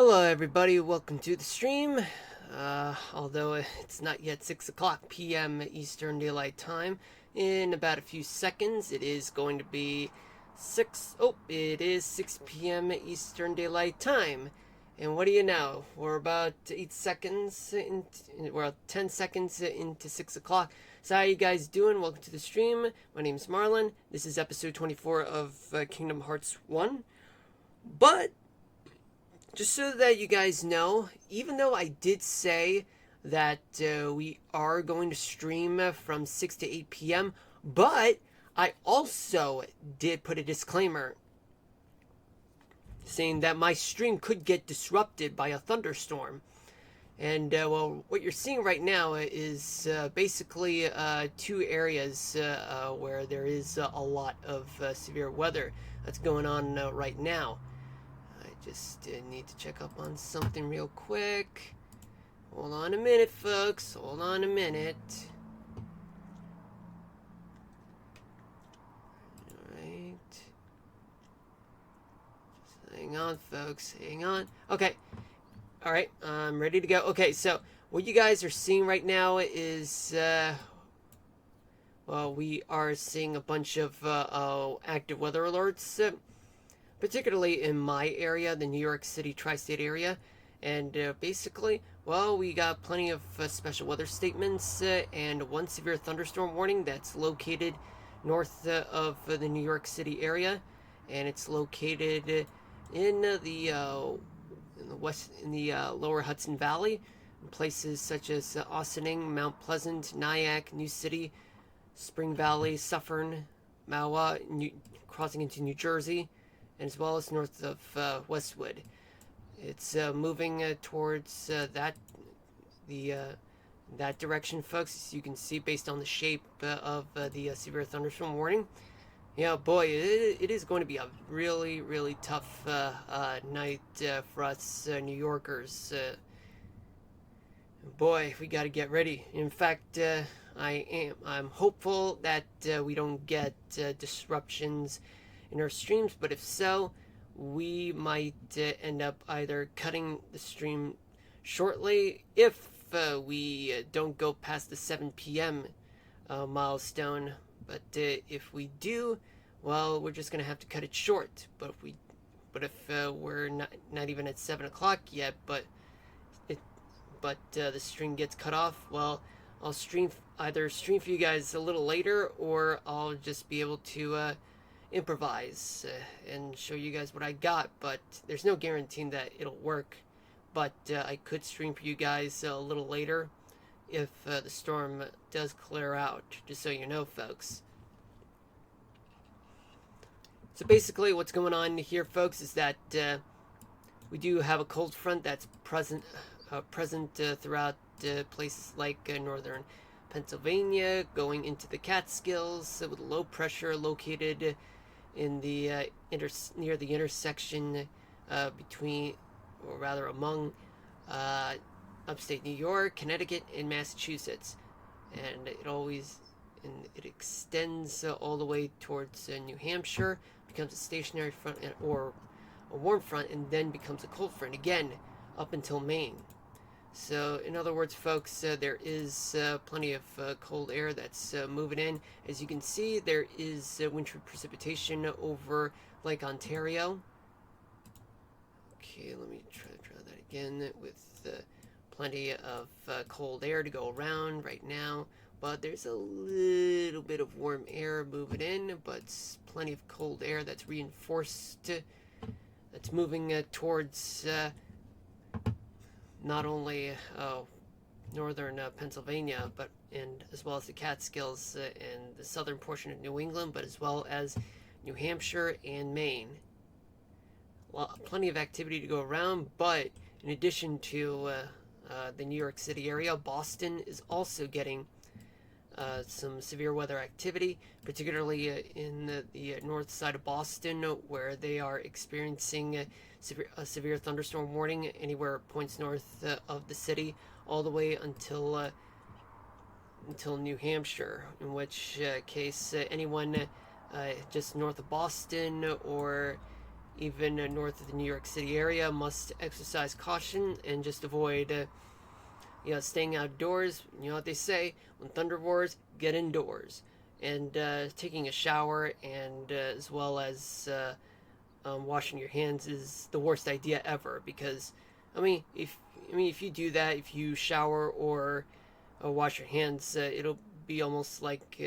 Hello everybody, welcome to the stream. Although it's not yet 6 o'clock p.m. Eastern Daylight Time, in about a few seconds it is going to be it is 6 p.m. Eastern Daylight Time. And what do you know? We're about 10 seconds into 6 o'clock. So how you guys doing? Welcome to the stream. My name is Marlon. This is episode 24 of Kingdom Hearts 1. But just so that you guys know, even though I did say that we are going to stream from 6 to 8 p.m., but I also did put a disclaimer saying that my stream could get disrupted by a thunderstorm. And, what you're seeing right now is basically two areas where there is a lot of severe weather that's going on right now. Just need to check up on something real quick. Hold on a minute, folks. Hold on a minute. Alright. Just hang on, folks. Hang on. Okay. Alright, I'm ready to go. Okay, so what you guys are seeing right now is, we are seeing a bunch of active weather alerts. Particularly in my area, the New York City tri-state area. And basically, we got plenty of special weather statements and one severe thunderstorm warning that's located north of the New York City area, and it's located in the lower Hudson Valley, in places such as Ossining, Mount Pleasant, Nyack, New City, Spring Valley, Suffern, Mahwah, crossing into New Jersey, and as well as north of Westwood. It's moving towards that direction, folks, as you can see based on the shape of the severe thunderstorm warning. Yeah, boy, it is going to be a really, really tough night for us New Yorkers. Boy, we got to get ready. In fact, I'm hopeful that we don't get disruptions in our streams, but if so, we might end up either cutting the stream shortly if we don't go past the 7 p.m. Milestone. But if we do, we're just gonna have to cut it short. But if we're not even at 7 o'clock yet, but the stream gets cut off, I'll either stream for you guys a little later, or I'll just be able to improvise and show you guys what I got. But there's no guaranteeing that it'll work. But I could stream for you guys a little later if the storm does clear out, just so you know, folks. So basically what's going on here, folks, is that we do have a cold front that's present throughout places like northern Pennsylvania, going into the Catskills, with low pressure located in the near the intersection between, or rather among, upstate New York, Connecticut, and Massachusetts, and it extends all the way towards New Hampshire, becomes a stationary front or a warm front, and then becomes a cold front again up until Maine. So, in other words, folks, there is plenty of cold air that's moving in. As you can see, there is wintry precipitation over Lake Ontario. Okay, let me try to draw that again with plenty of cold air to go around right now. But there's a little bit of warm air moving in, but plenty of cold air that's reinforced, that's moving towards not only northern Pennsylvania, and as well as the Catskills and the southern portion of New England, but as well as New Hampshire and Maine. Plenty of activity to go around, but in addition to the New York City area, Boston is also getting some severe weather activity, particularly in the north side of Boston, where they are experiencing a severe thunderstorm warning anywhere points north of the city, all the way until New Hampshire, in which case anyone just north of Boston, or even north of the New York City area, must exercise caution and just avoid staying outdoors. You know what they say, when thunder roars, get indoors. And taking a shower and as well as washing your hands is the worst idea ever, because if you do that, if you shower or wash your hands, it'll be almost like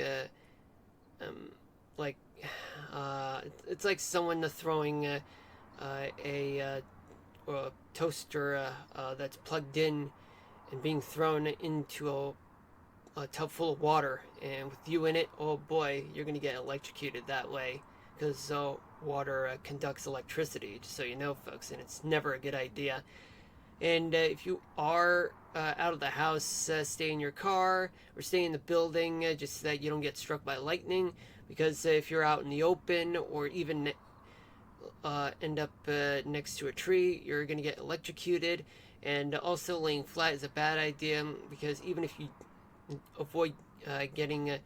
it's like someone throwing a toaster that's plugged in and being thrown into a tub full of water, and with you in it, oh boy, you're gonna get electrocuted that way, because water conducts electricity, just so you know, folks, and it's never a good idea. And if you are out of the house, stay in your car or stay in the building, just so that you don't get struck by lightning, because if you're out in the open or even end up next to a tree, you're going to get electrocuted. And also laying flat is a bad idea, because even if you avoid getting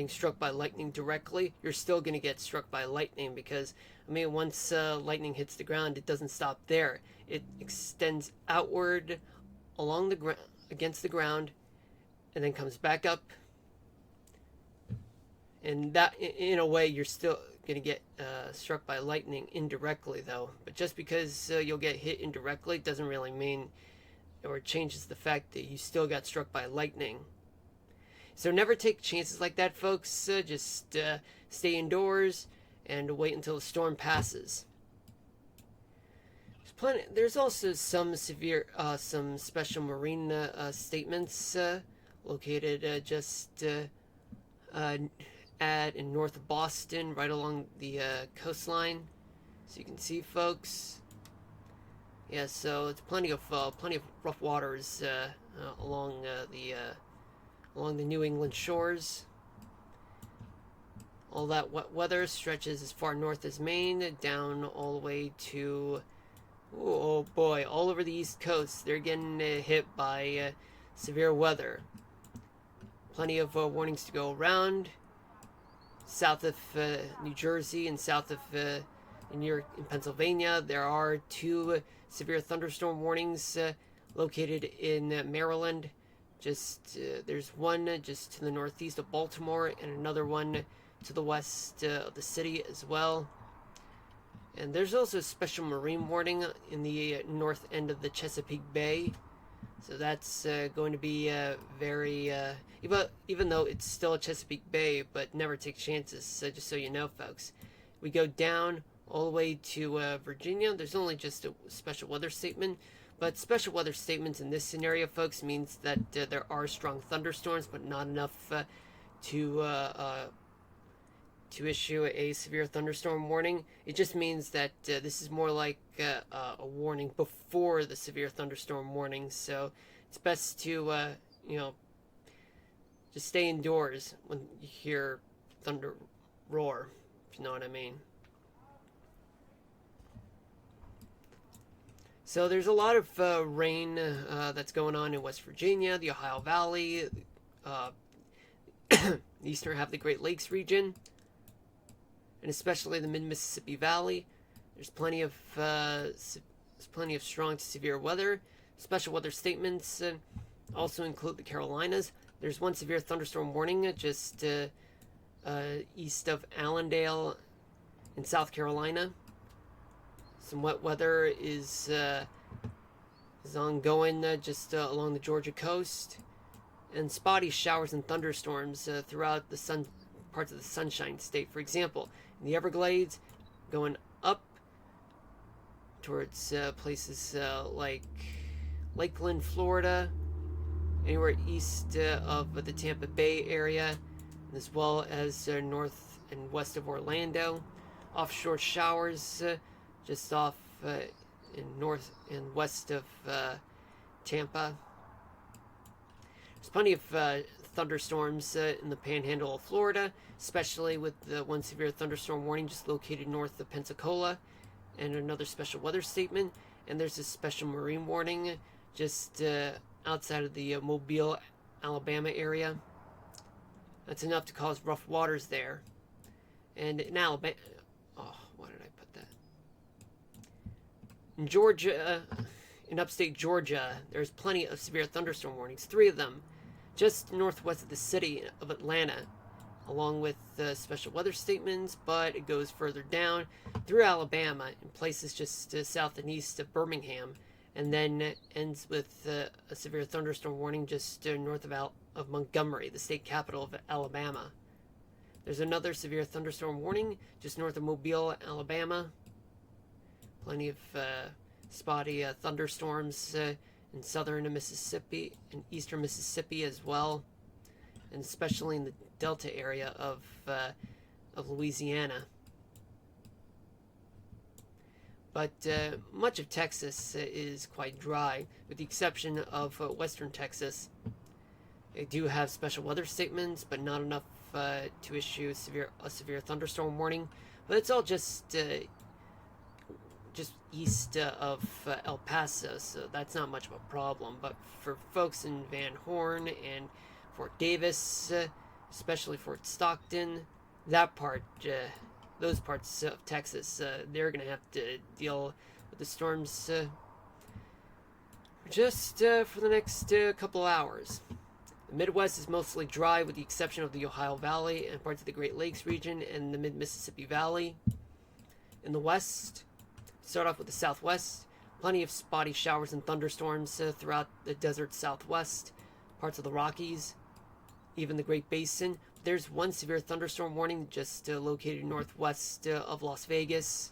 struck by lightning directly, you're still going to get struck by lightning, because once lightning hits the ground, it doesn't stop there. It extends outward along the ground, against the ground, and then comes back up. And that, in a way, you're still going to get struck by lightning indirectly, though. But just because you'll get hit indirectly doesn't really mean, or changes the fact that you still got struck by lightning. So never take chances like that, folks. Just stay indoors and wait until the storm passes. There's also some some special marine statements located just in north of Boston, right along the coastline. So you can see, folks. Yeah, so it's plenty of rough waters along the New England shores. All that wet weather stretches as far north as Maine, down all the way to, oh boy, all over the East Coast. They're getting hit by severe weather. Plenty of warnings to go around. South of New Jersey and south of New York and Pennsylvania, there are 2 severe thunderstorm warnings located in Maryland. There's one just to the northeast of Baltimore, and another one to the west of the city as well. And there's also a special marine warning in the north end of the Chesapeake Bay. So that's going to be very, even though it's still a Chesapeake Bay, but never take chances, just so you know, folks. We go down all the way to Virginia. There's only just a special weather statement. But special weather statements in this scenario, folks, means that there are strong thunderstorms, but not enough to issue a severe thunderstorm warning. It just means that this is more like a warning before the severe thunderstorm warning. So it's best to, just stay indoors when you hear thunder roar, if you know what I mean. So there's a lot of rain that's going on in West Virginia, the Ohio Valley, the eastern half of the Great Lakes region, and especially the mid-Mississippi Valley. There's plenty of strong to severe weather. Special weather statements also include the Carolinas. There's one severe thunderstorm warning just east of Allendale in South Carolina. Some wet weather is ongoing just along the Georgia coast, and spotty showers and thunderstorms throughout the parts of the Sunshine State. For example, in the Everglades, going up towards places like Lakeland, Florida, anywhere east of the Tampa Bay area, as well as north and west of Orlando. Offshore showers just off in north and west of Tampa. There's plenty of thunderstorms in the panhandle of Florida, especially with the one severe thunderstorm warning just located north of Pensacola, and another special weather statement. And there's a special marine warning just outside of the Mobile, Alabama area. That's enough to cause rough waters there. And in Alabama, Why did I put that? In Georgia, in upstate Georgia, there's plenty of severe thunderstorm warnings, 3 of them just northwest of the city of Atlanta, along with special weather statements, but it goes further down through Alabama in places just south and east of Birmingham, and then ends with a severe thunderstorm warning just north of Montgomery, the state capital of Alabama. There's another severe thunderstorm warning just north of Mobile, Alabama. Plenty of spotty thunderstorms in southern Mississippi and eastern Mississippi as well, and especially in the Delta area of Louisiana. But much of Texas is quite dry, with the exception of western Texas. They do have special weather statements, but not enough to issue a severe thunderstorm warning. But it's all just east of El Paso, so that's not much of a problem. But for folks in Van Horn and Fort Davis, especially Fort Stockton, that part, those parts of Texas, they're going to have to deal with the storms just for the next couple hours. The Midwest is mostly dry with the exception of the Ohio Valley and parts of the Great Lakes region and the Mid-Mississippi Valley. In the West, start off with the Southwest. Plenty of spotty showers and thunderstorms throughout the desert Southwest, parts of the Rockies, even the Great Basin. There's one severe thunderstorm warning just located northwest of Las Vegas.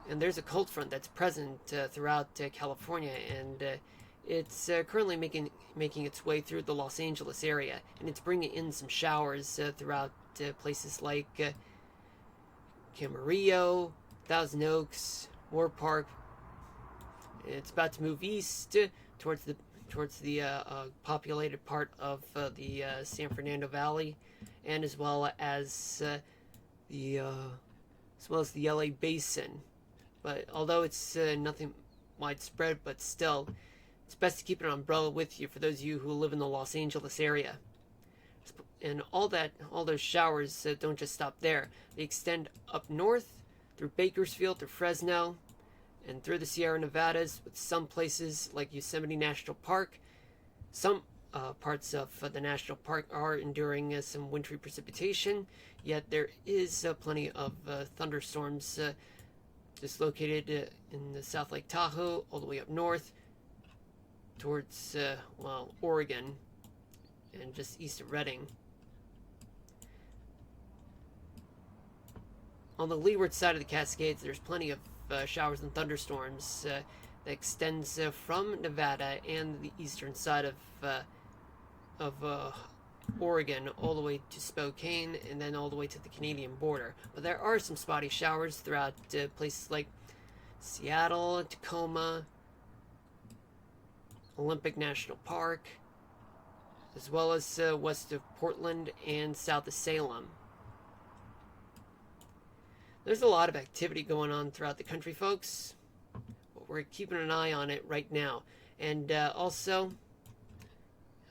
And there's a cold front that's present throughout California, and it's currently making its way through the Los Angeles area, and it's bringing in some showers throughout places like Camarillo, Thousand Oaks, Moore Park. It's about to move east towards the populated part of the San Fernando Valley, and as well as the LA Basin. But although it's nothing widespread, but still, it's best to keep an umbrella with you for those of you who live in the Los Angeles area. And all those showers don't just stop there. They extend up north through Bakersfield, through Fresno, and through the Sierra Nevadas, with some places like Yosemite National Park. Some parts of the national park are enduring some wintry precipitation, yet there is plenty of thunderstorms just located in the South Lake Tahoe, all the way up north towards, Oregon, and just east of Redding. On the leeward side of the Cascades, there's plenty of showers and thunderstorms that extends from Nevada and the eastern side of Oregon all the way to Spokane, and then all the way to the Canadian border. But there are some spotty showers throughout places like Seattle, Tacoma, Olympic National Park, as well as west of Portland and south of Salem. There's a lot of activity going on throughout the country, folks. But we're keeping an eye on it right now. And also,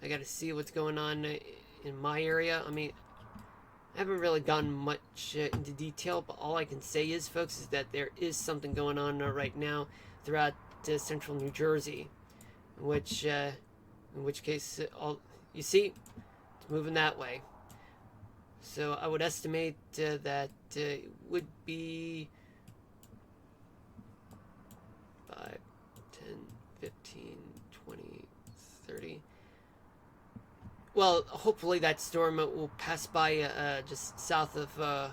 I got to see what's going on in my area. I mean, I haven't really gone much into detail, but all I can say is, folks, is that there is something going on right now throughout central New Jersey, in which case, you see, it's moving that way. So I would estimate that it would be 5, 10, 15, 20, 30. Well, hopefully that storm will pass by just south of the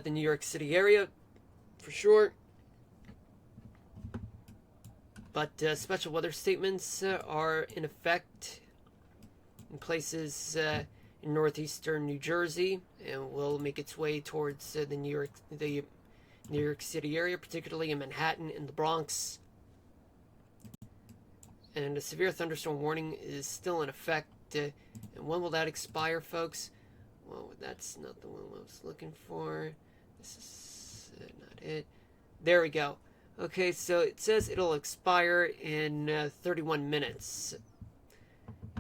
New York City area, for sure. But special weather statements are in effect in places in northeastern New Jersey, and will make its way towards the New York City area, particularly in Manhattan and the Bronx. And a severe thunderstorm warning is still in effect. And when will that expire, folks? Well, that's not the one I was looking for. This is not it. There we go. Okay, so it says it'll expire in 31 minutes.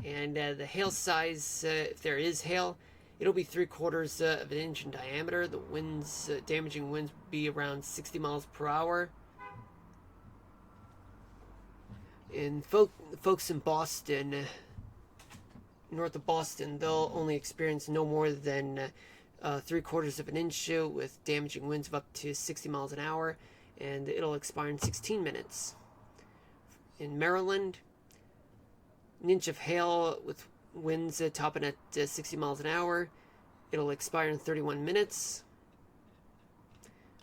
And the hail size, if there is hail, It'll be 3/4 of an inch in diameter. The winds, damaging winds, will be around 60 miles per hour. And folks in Boston, north of Boston, they'll only experience no more than 3/4 of an inch with damaging winds of up to 60 miles an hour, and it'll expire in 16 minutes. In Maryland, an inch of hail with winds topping at 60 miles an hour. It'll expire in 31 minutes.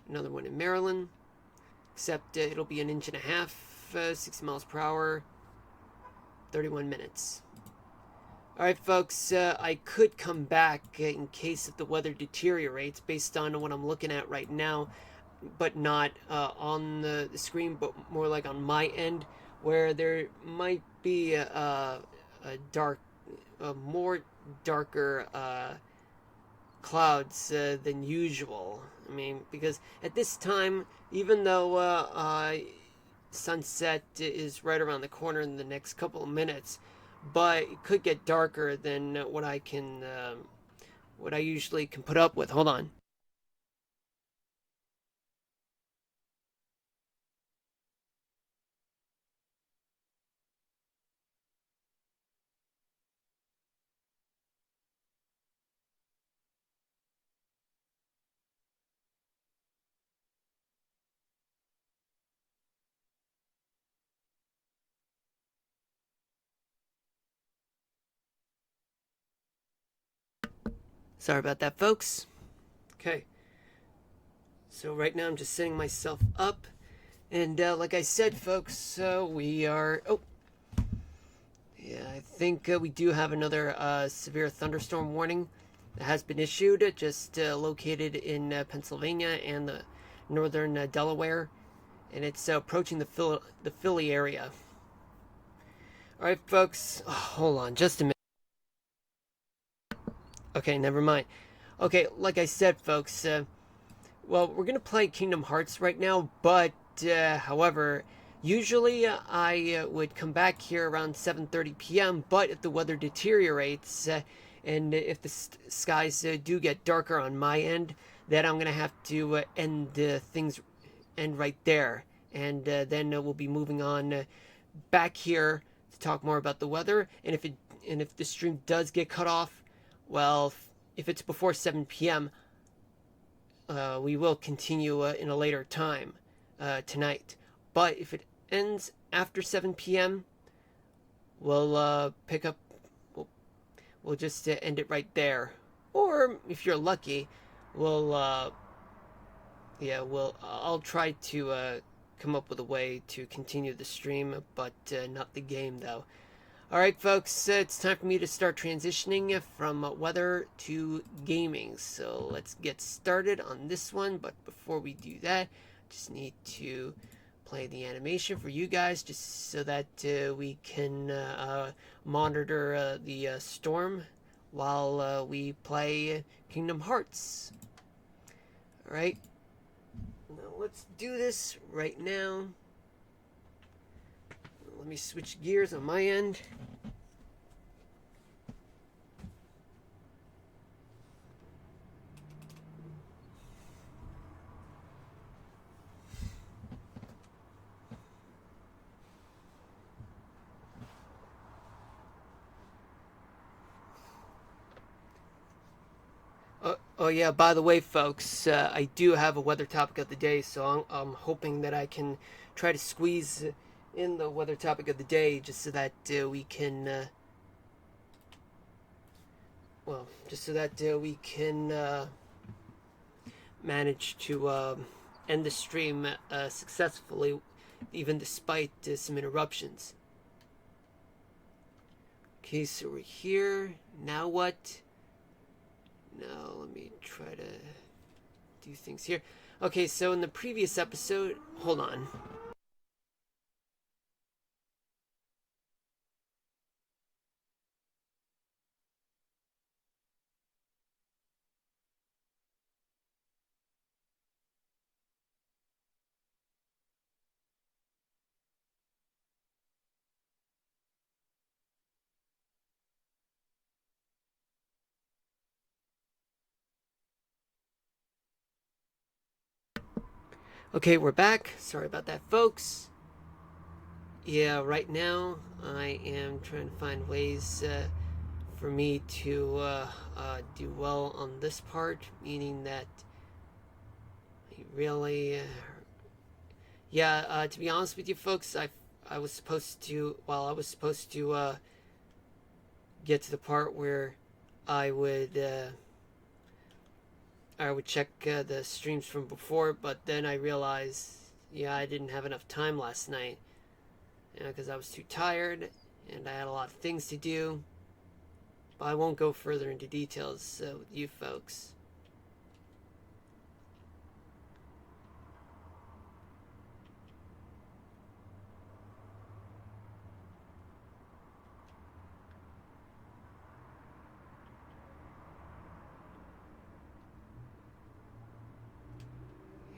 Another one in Maryland, except it'll be an inch and a half, 60 miles per hour, 31 minutes. Alright, folks, I could come back in case if the weather deteriorates based on what I'm looking at right now, but not on the screen, but more like on my end, where there might be a more darker clouds than usual. I mean, because at this time, even though sunset is right around the corner in the next couple of minutes, but it could get darker than what I usually can put up with. Hold on. Sorry about that, folks. Okay. So right now I'm just setting myself up, and like I said, folks, we are. Oh, yeah, I think we do have another severe thunderstorm warning that has been issued, just located in Pennsylvania and the northern Delaware, and it's approaching the Philly area. All right, folks. Oh, hold on, just a minute. Okay, never mind. Okay, like I said, folks. Well, we're gonna play Kingdom Hearts right now, but however, usually I would come back here around 7:30 p.m. But if the weather deteriorates and if the skies do get darker on my end, then I'm gonna have to end things end right there, and then we'll be moving on back here to talk more about the weather. And if the stream does get cut off, well, if it's before 7 p.m. We will continue in a later time tonight. But if it ends after 7 p.m., we'll pick up. We'll just end it right there. Or if you're lucky, we'll yeah, I'll try to come up with a way to continue the stream, but not the game though. Alright, folks, it's time for me to start transitioning from weather to gaming. So let's get started on this one. But before we do that, just need to play the animation for you guys just so that we can monitor the storm while we play Kingdom Hearts. Alright, now let's do this right now. Let me switch gears on my end. Oh yeah, by the way, folks, I do have a weather topic of the day, so I'm hoping that I can try to squeeze in the weather topic of the day just so that we can, just so that we can manage to end the stream successfully, even despite some interruptions. Okay, so we're here. Now what? Now let me try to do things here. Okay, so in the previous episode, hold on. Okay, we're back. Sorry about that, folks. Yeah, right now I am trying to find ways for me to do well on this part, meaning that I really, yeah. To be honest with you, folks, I was supposed to. Well, I was supposed to get to the part where I would. I would check the streams from before, but then I realized, yeah, I didn't have enough time last night, because I was too tired and I had a lot of things to do. But I won't go further into details with you folks.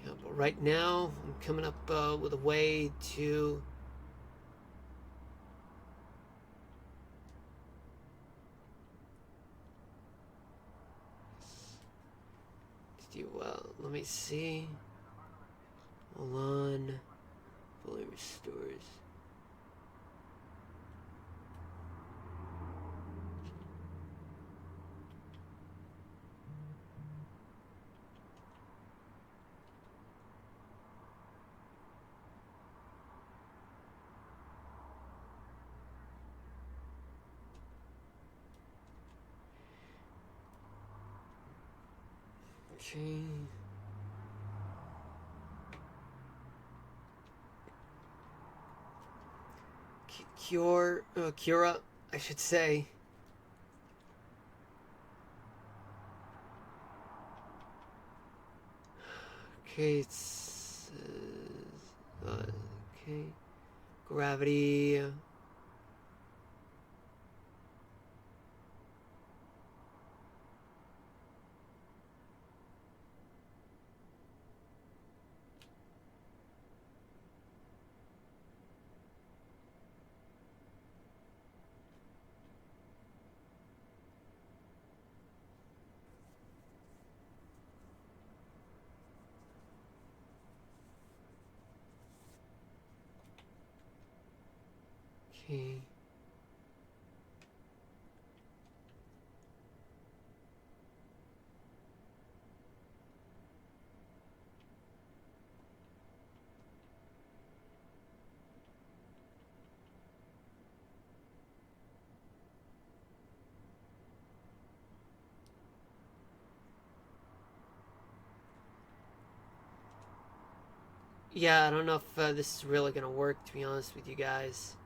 Yeah, but right now, I'm coming up with a way to do well. Let me see. Hold on. Fully restores. Okay. Cura, I should say. Okay, it's okay. Gravity. Okay. Yeah, I don't know if this is really gonna work, to be honest with you guys.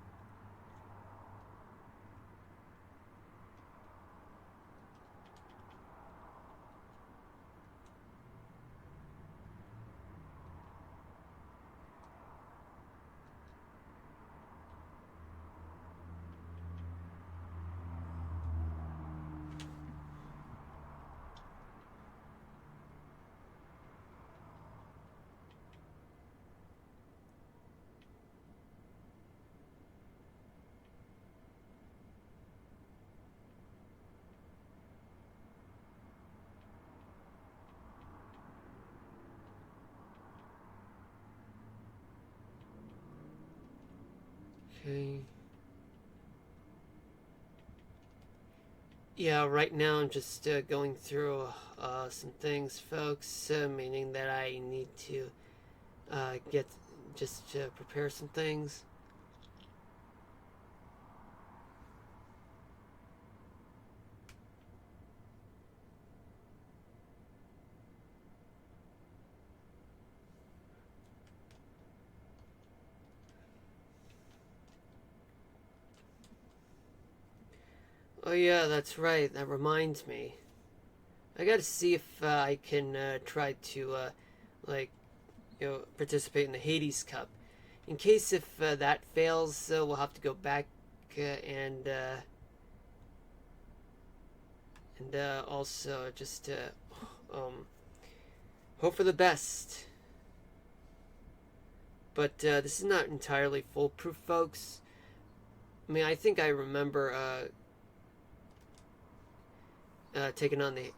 Okay. Yeah, right now I'm just going through some things, folks, meaning that I need to get just to prepare some things. Oh yeah, that's right. That reminds me. I gotta see if I can try to like participate in the Hades Cup. In case if that fails, we'll have to go back and also just hope for the best. But this is not entirely foolproof, folks. I mean, I think I remember taking on the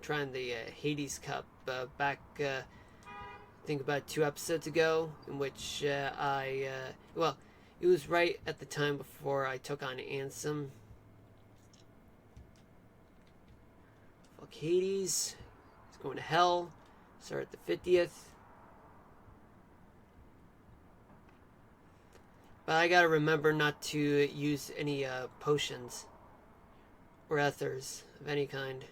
trying the Hades Cup back. I think about 2 episodes ago, in which well, it was right at the time before I took on Ansem. Fuck Hades. He's going to hell. Start at the 50th. But I gotta remember not to use any potions or ethers of any kind.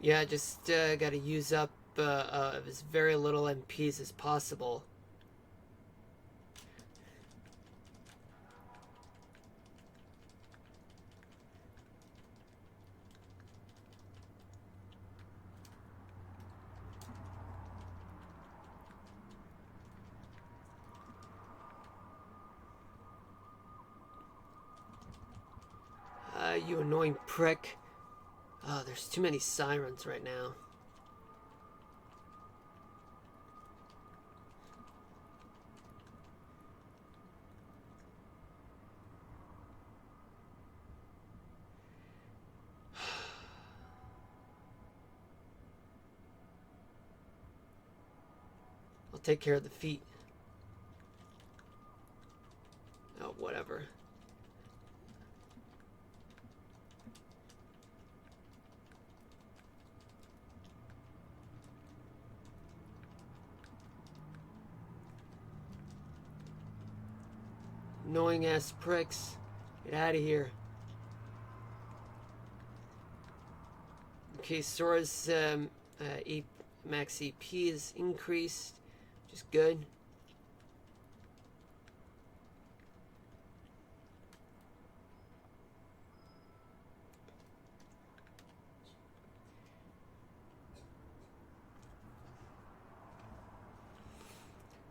Yeah, just gotta use up as very little MPs as possible. You annoying prick. Oh, there's too many sirens right now. I'll take care of the feet. Oh, whatever. Annoying ass pricks. Get out of here. Okay, Sora's max EP is increased, which is good.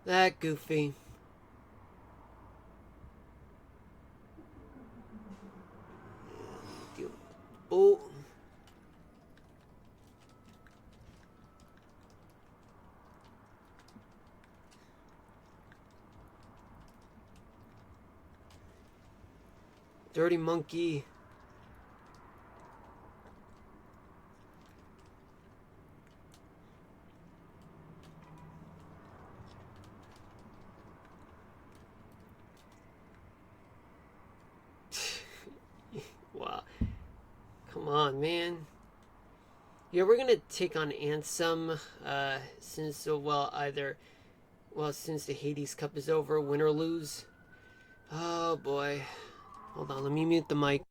That goofy. Oh. Dirty monkey. Wow. Come on, man. Yeah, we're gonna take on Ansem, since, since the Hades Cup is over, win or lose. Oh boy. Hold on, let me mute the mic.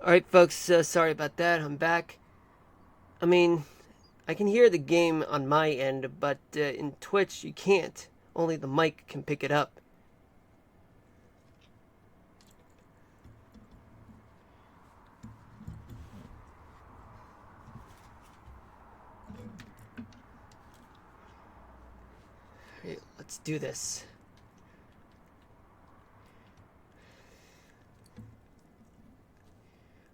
Alright, folks, sorry about that. I'm back. I mean, I can hear the game on my end, but in Twitch, you can't. Only the mic can pick it up. Alright, let's do this.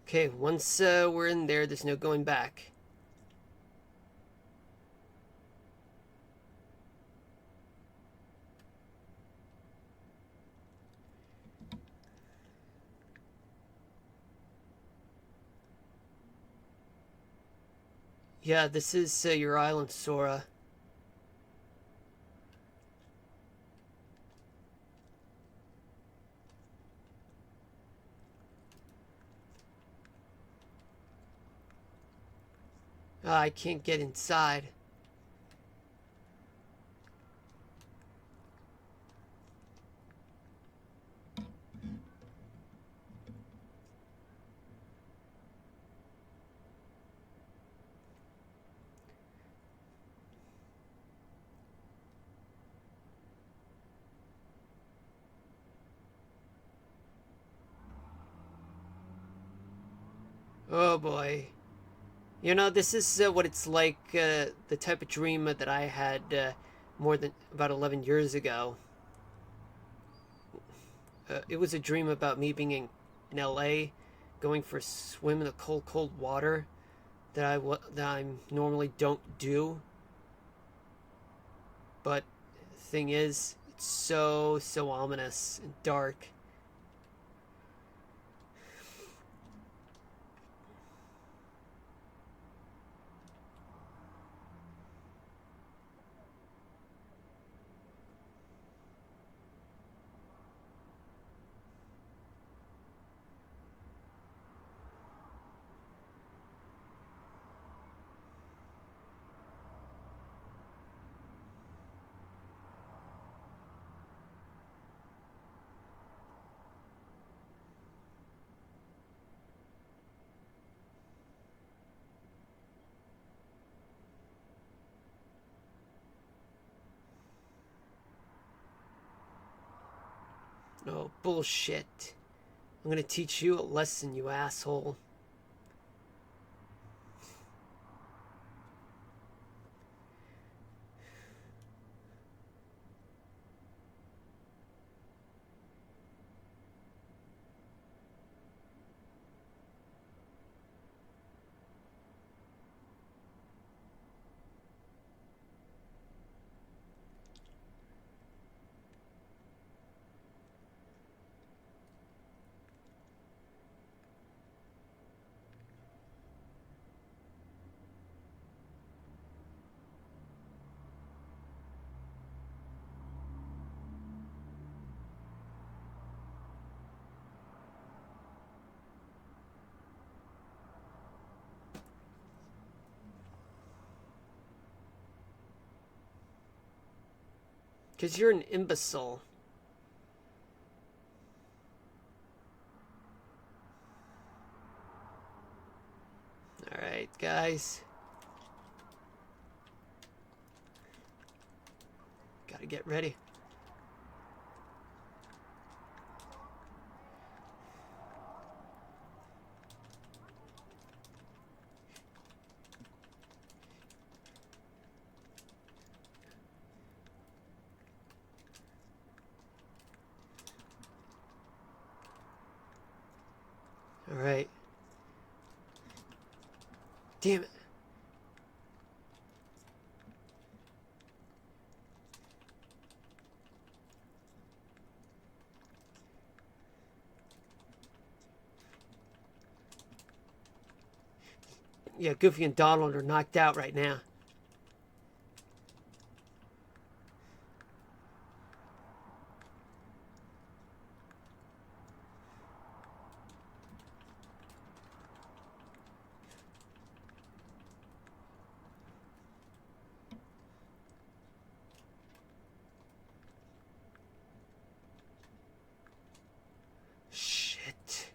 Okay, once we're in there, there's no going back. Yeah, this is your island, Sora. I can't get inside. Oh boy. You know, this is what it's like, the type of dream that I had more than about 11 years ago. It was a dream about me being in LA, going for a swim in the cold, cold water that I normally don't do. But the thing is, it's so ominous and dark. Oh, bullshit. I'm gonna teach you a lesson, you asshole. Because you're an imbecile. Alright, guys. Gotta get ready. Alright. Damn it. Yeah, Goofy and Donald are knocked out right now. Shit.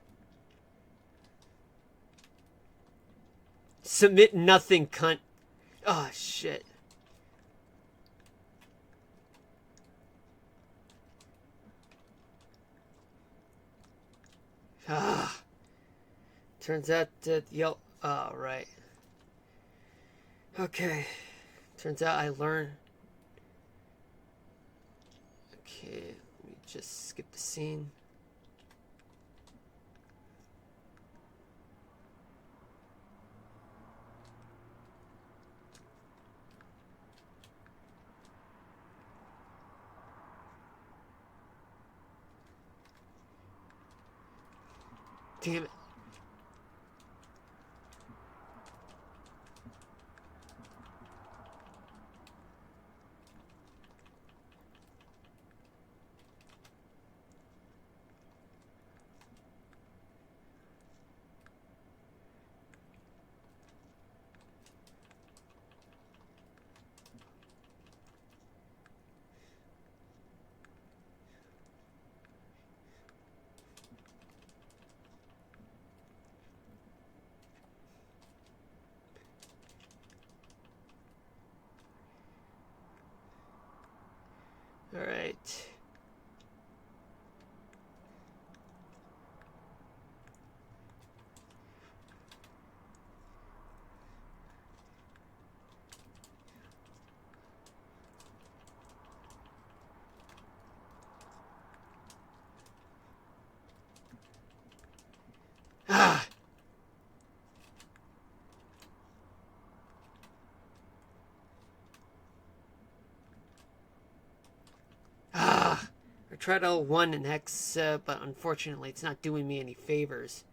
submit nothing, cunt. Oh, shit. Ah. Turns out that yo. Oh, right. Okay. Turns out I learned. Okay, let me just skip the scene. Damn it. All right. Ah. Ah. I tried L1 and X, but unfortunately it's not doing me any favors.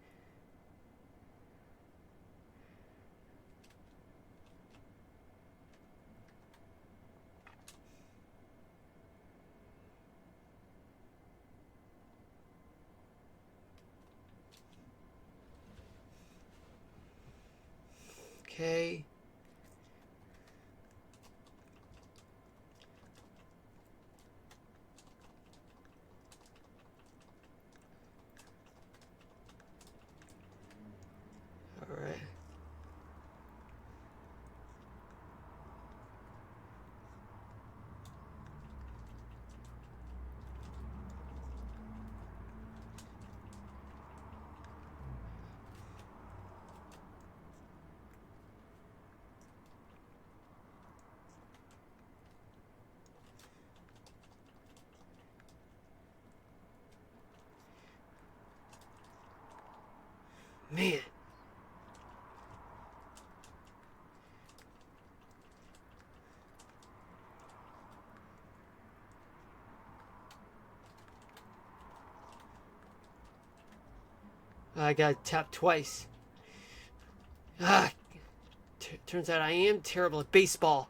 Okay. All right. Man. I got tapped twice. Ah. Turns out I am terrible at baseball.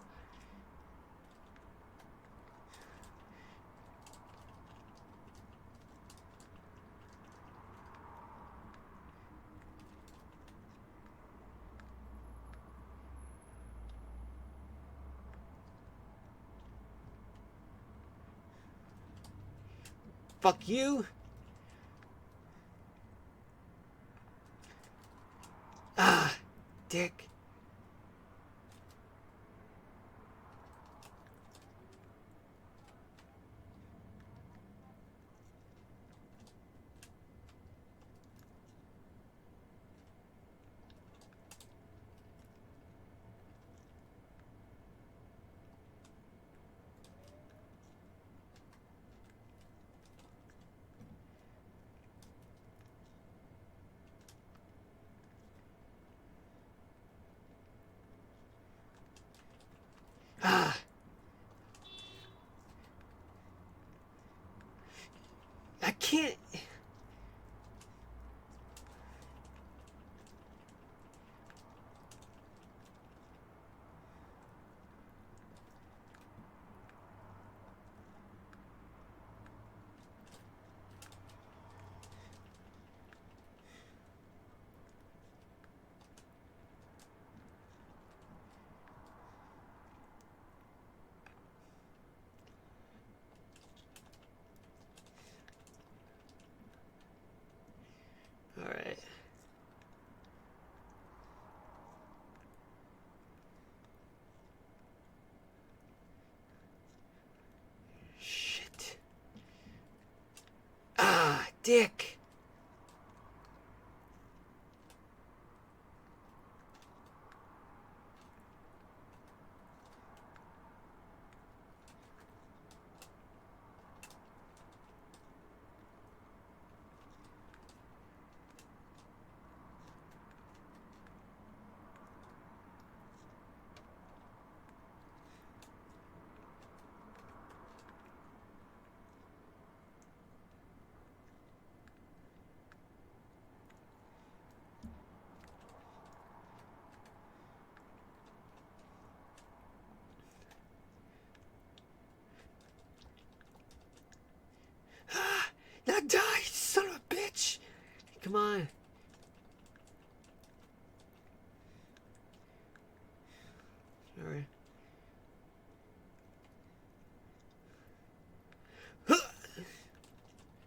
Fuck you. Ah. Dick. Ah. I can't. dick. Now die, son of a bitch! Come on. Alright.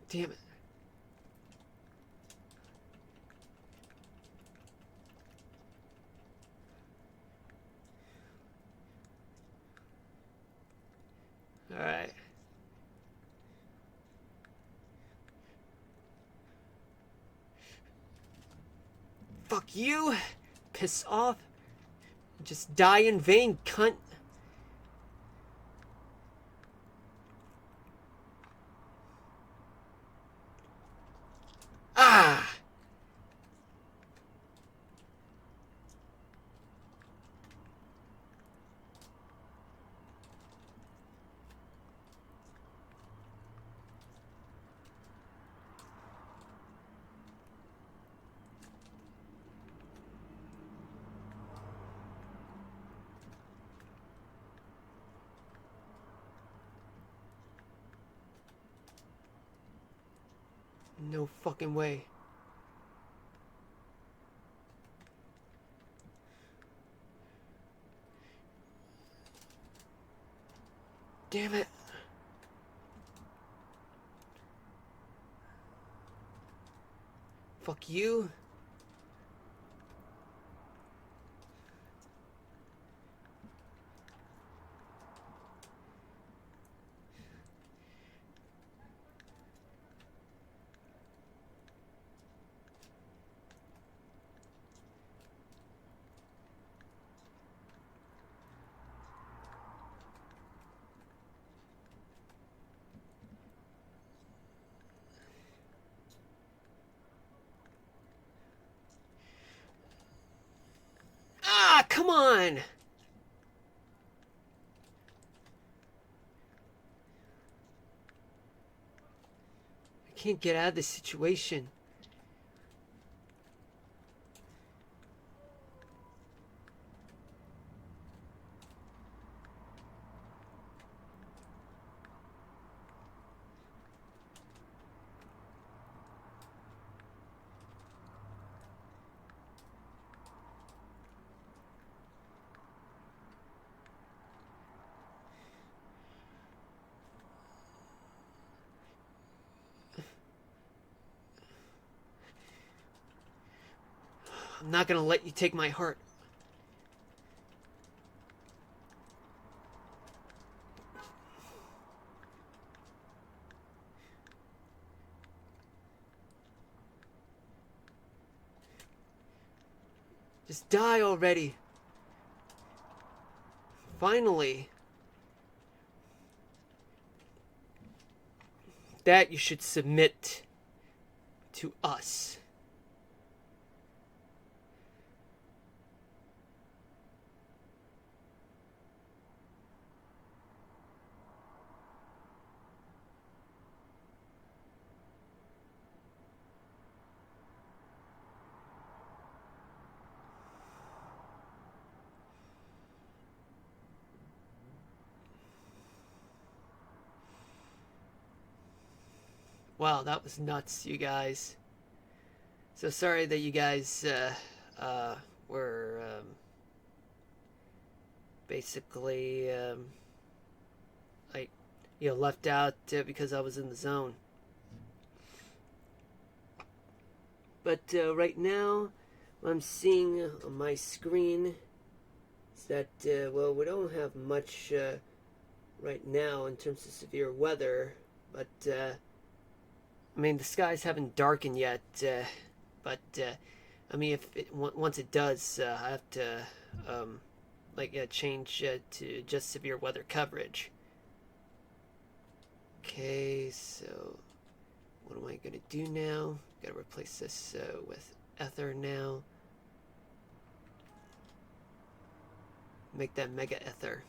Damn it. Alright. Fuck you! Piss off! Just die in vain, cunt! Ah! No fucking way. Damn it. Fuck you. Ah, come on! I can't get out of this situation. I'm not gonna let you take my heart. Just die already. Finally. That you should submit to us. Wow, that was nuts, you guys. So sorry that you guys were basically left out because I was in the zone. But right now, what I'm seeing on my screen is that well, we don't have much right now in terms of severe weather, but I mean, the skies haven't darkened yet, but I mean, if once it does, I have to change to just severe weather coverage. Okay, so what am I gonna do now? Gotta replace this with ether now. Make that mega ether.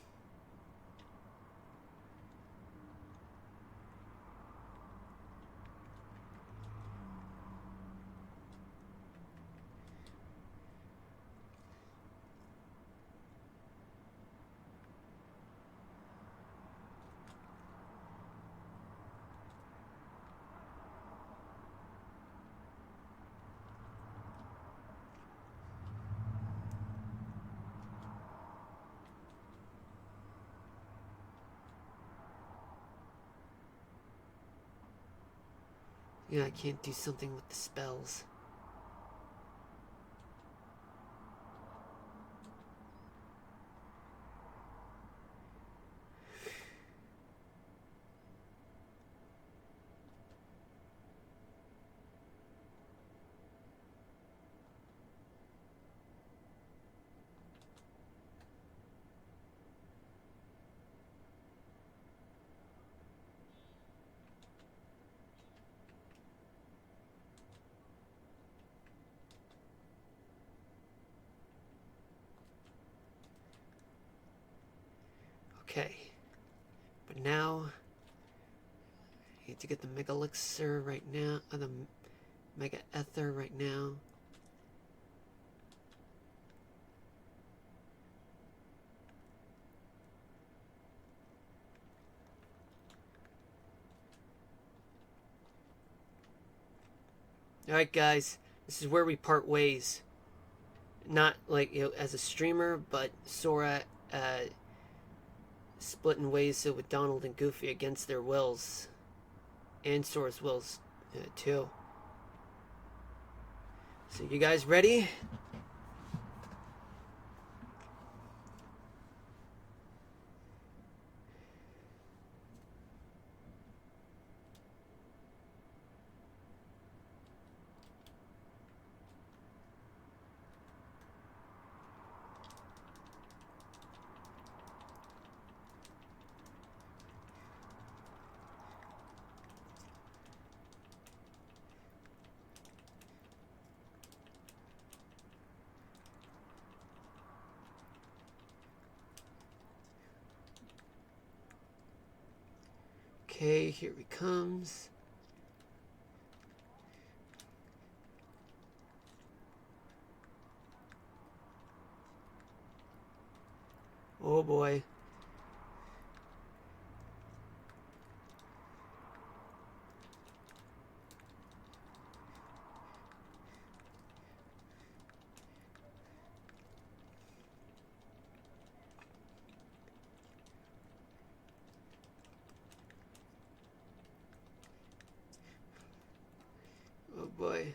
Yeah, I can't do something with the spells. Okay, but now I need to get the mega elixir right now, the mega ether right now. Alright guys, this is where we part ways. Not like, as a streamer, but Sora splitting ways with Donald and Goofy against their wills. And Sora's wills, too. So you guys ready? Okay, here he comes. Oh boy. Oh boy.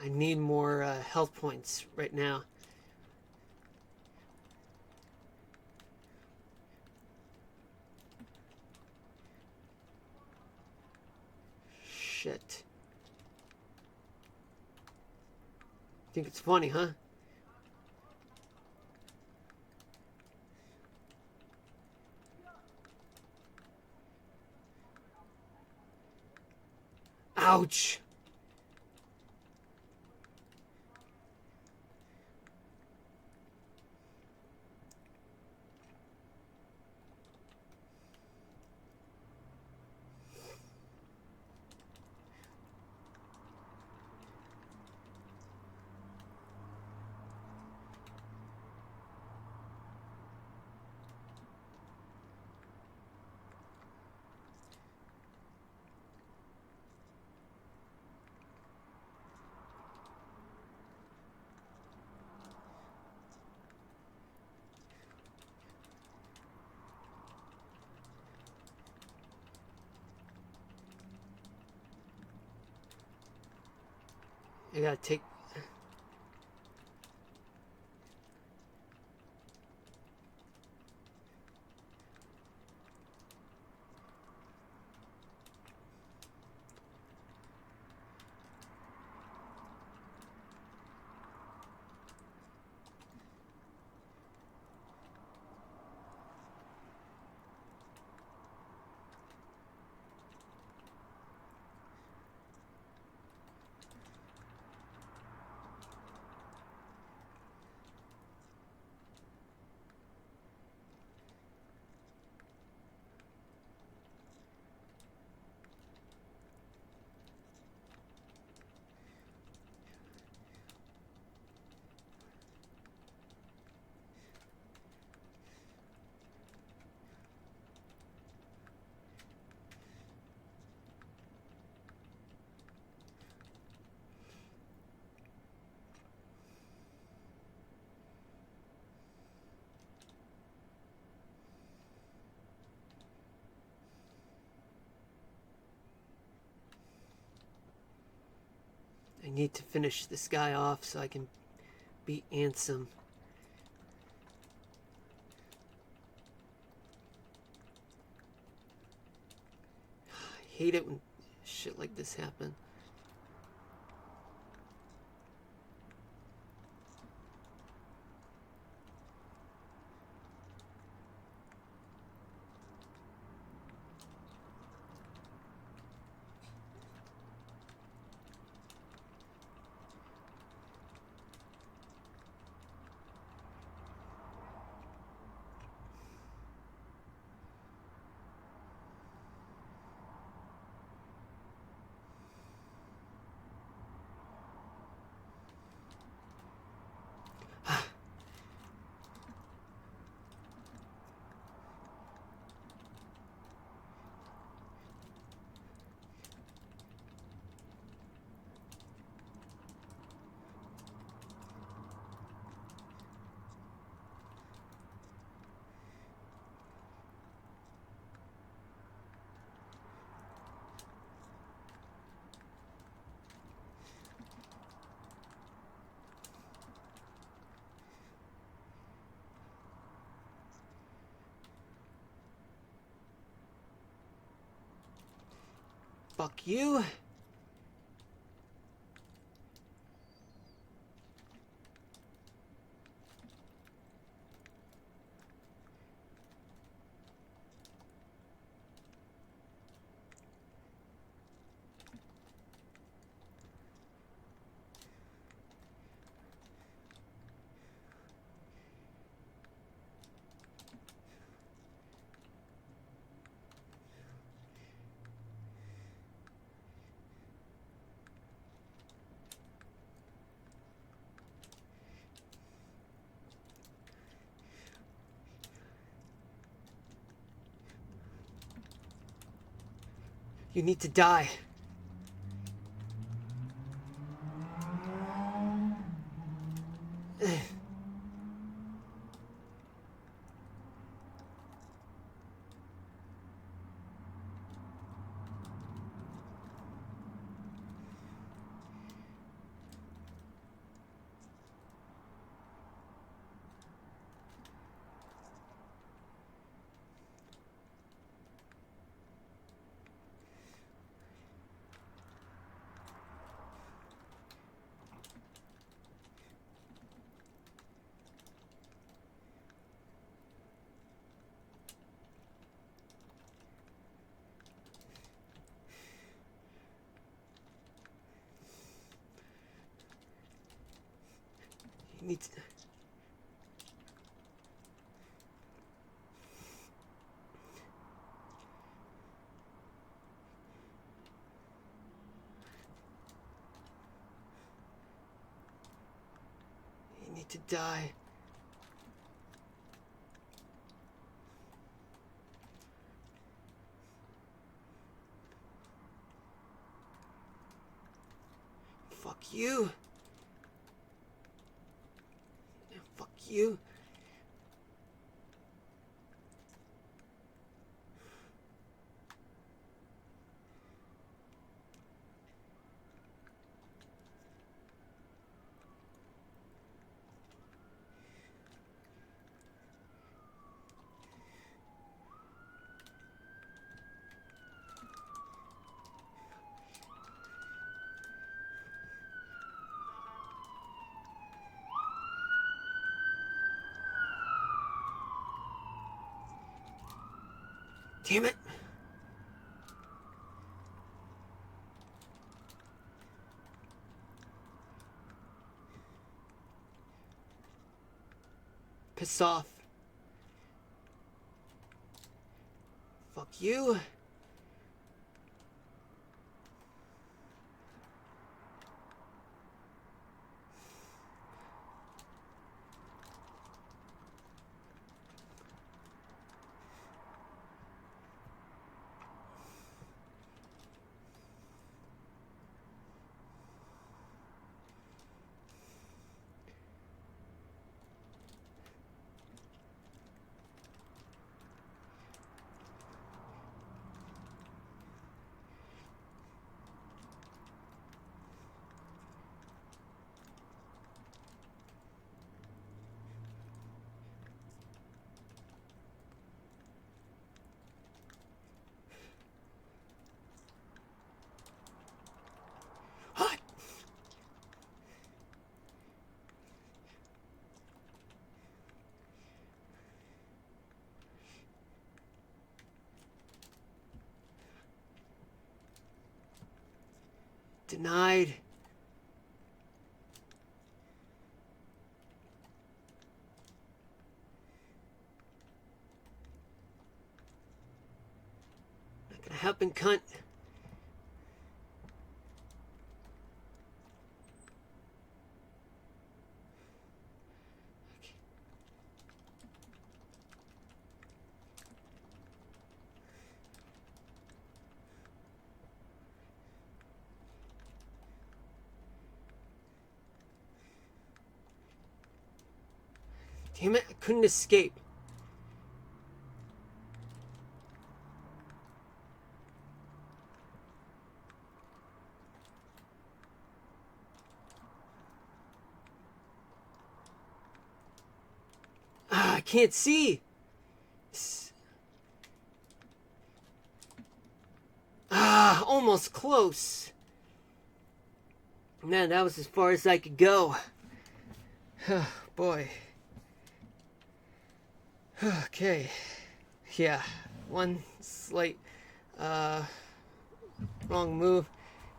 I need more health points right now. Shit. Think it's funny, huh? Ouch! I gotta take... I need to finish this guy off so I can beat Ansem. I hate it when shit like this happens. Fuck you. You need to die. You need to... You need to die. Fuck you. Fuck you. Damn it. Piss off. Fuck you. Denied. Not gonna happen, cunt. Damn it, I couldn't escape. Ah, I can't see. Ah, almost close. Man, that was as far as I could go. Boy. Okay. Yeah, one slight wrong move,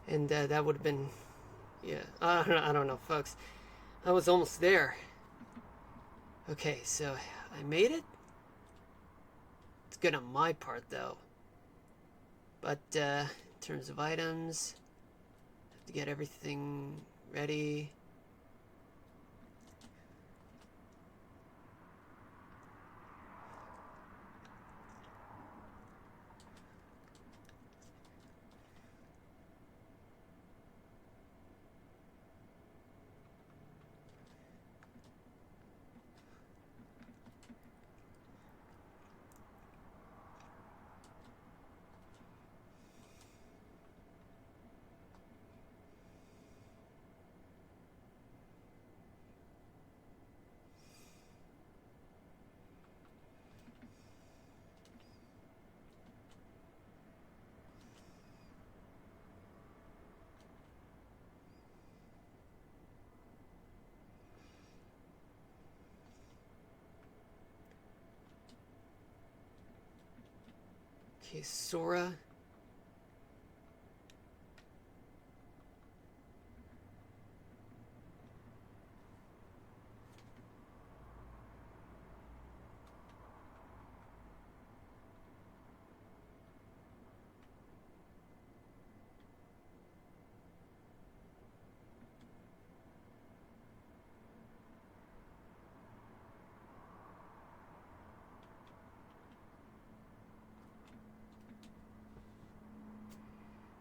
and that would have been, yeah. I don't know, folks. I was almost there. Okay, so I made it. It's good on my part, though. But in terms of items, have to get everything ready. Okay, Sora.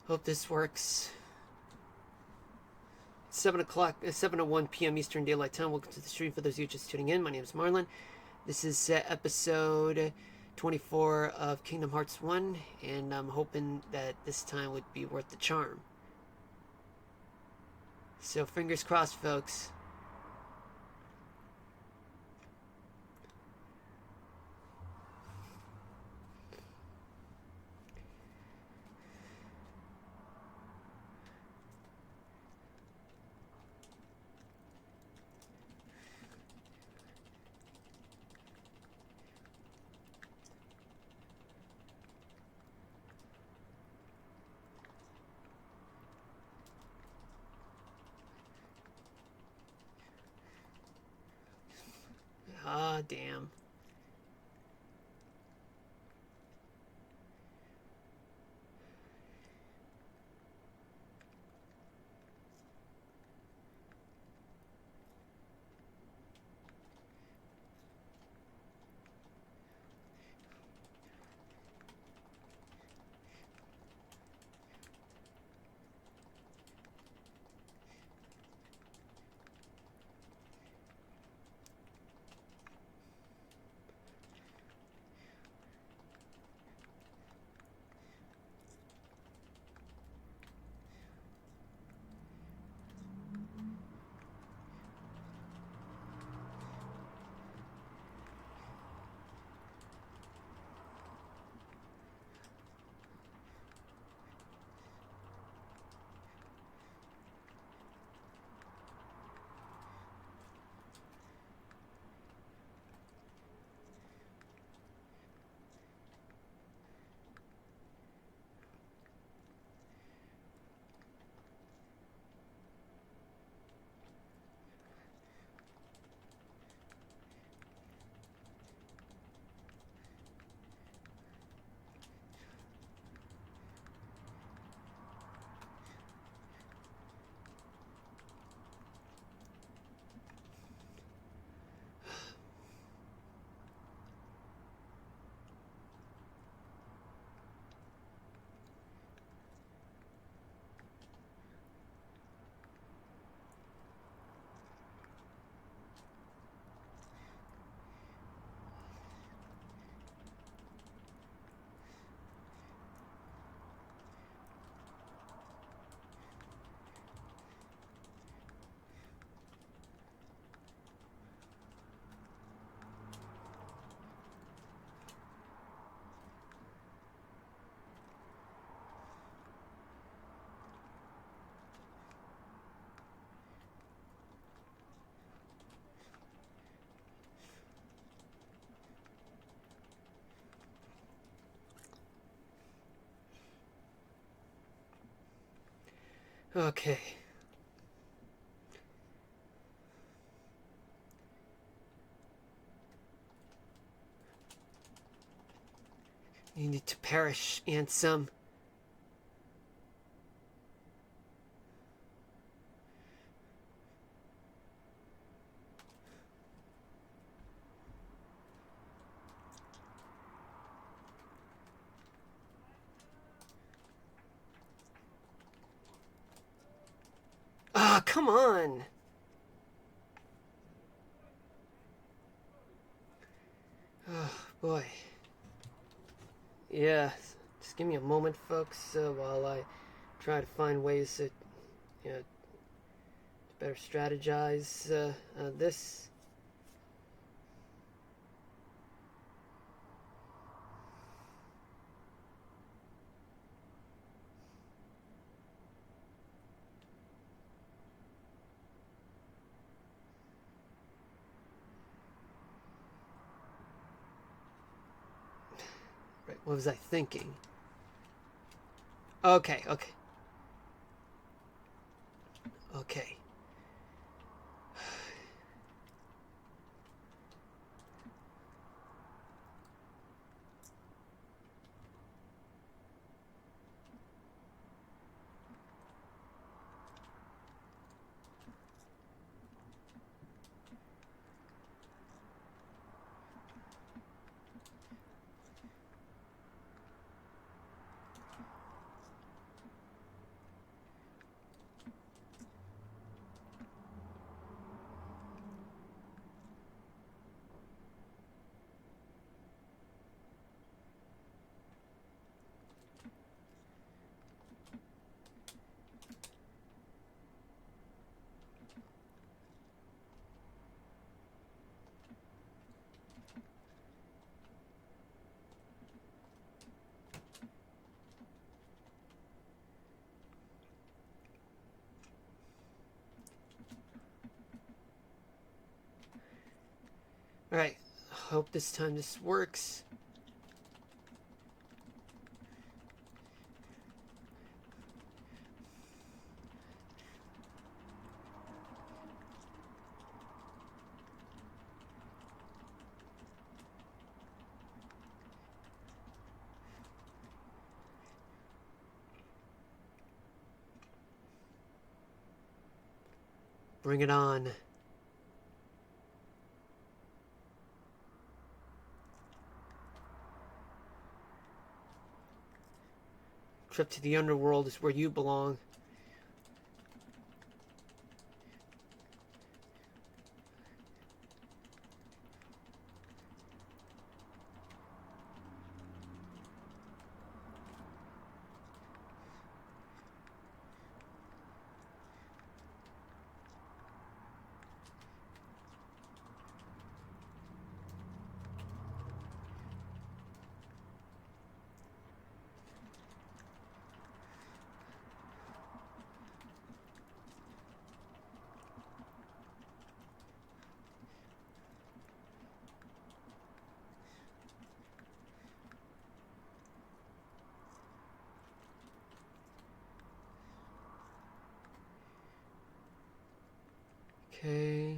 Hope this works. 7:01 p.m. Eastern Daylight Time. Welcome to the stream for those of you just tuning in. My name is Marlon. This is episode 24 of Kingdom Hearts 1, and I'm hoping that this time would be worth the charm. So fingers crossed, folks. Ah, damn. Okay. You need to perish, Ansem. Ah, come on. Oh, boy. Yeah, just give me a moment, folks, while I try to find ways to, to better strategize this. Right, what was I thinking? Okay. Okay. Alright, hope this time this works. Bring it on. Trip to the underworld is where you belong. Okay.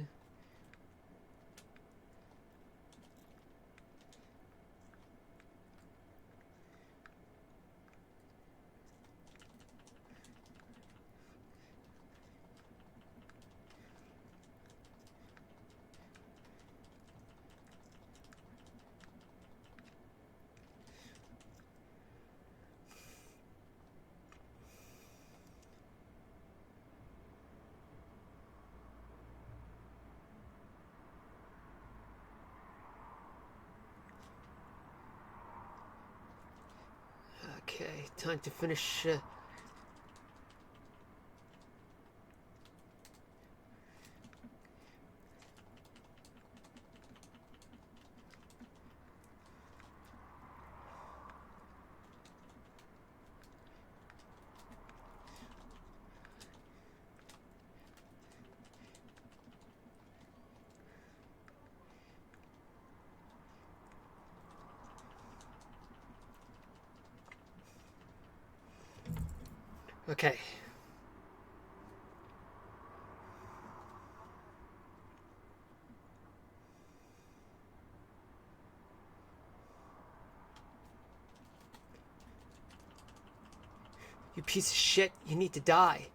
Okay, time to finish. Okay. You piece of shit, you need to die.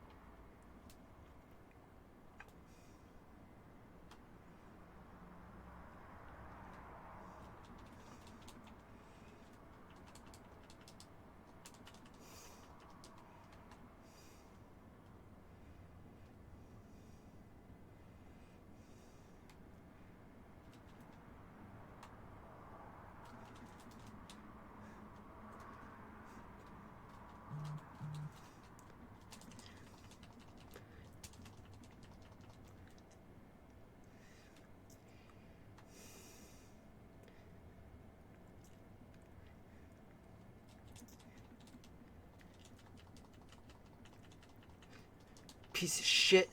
Piece of shit.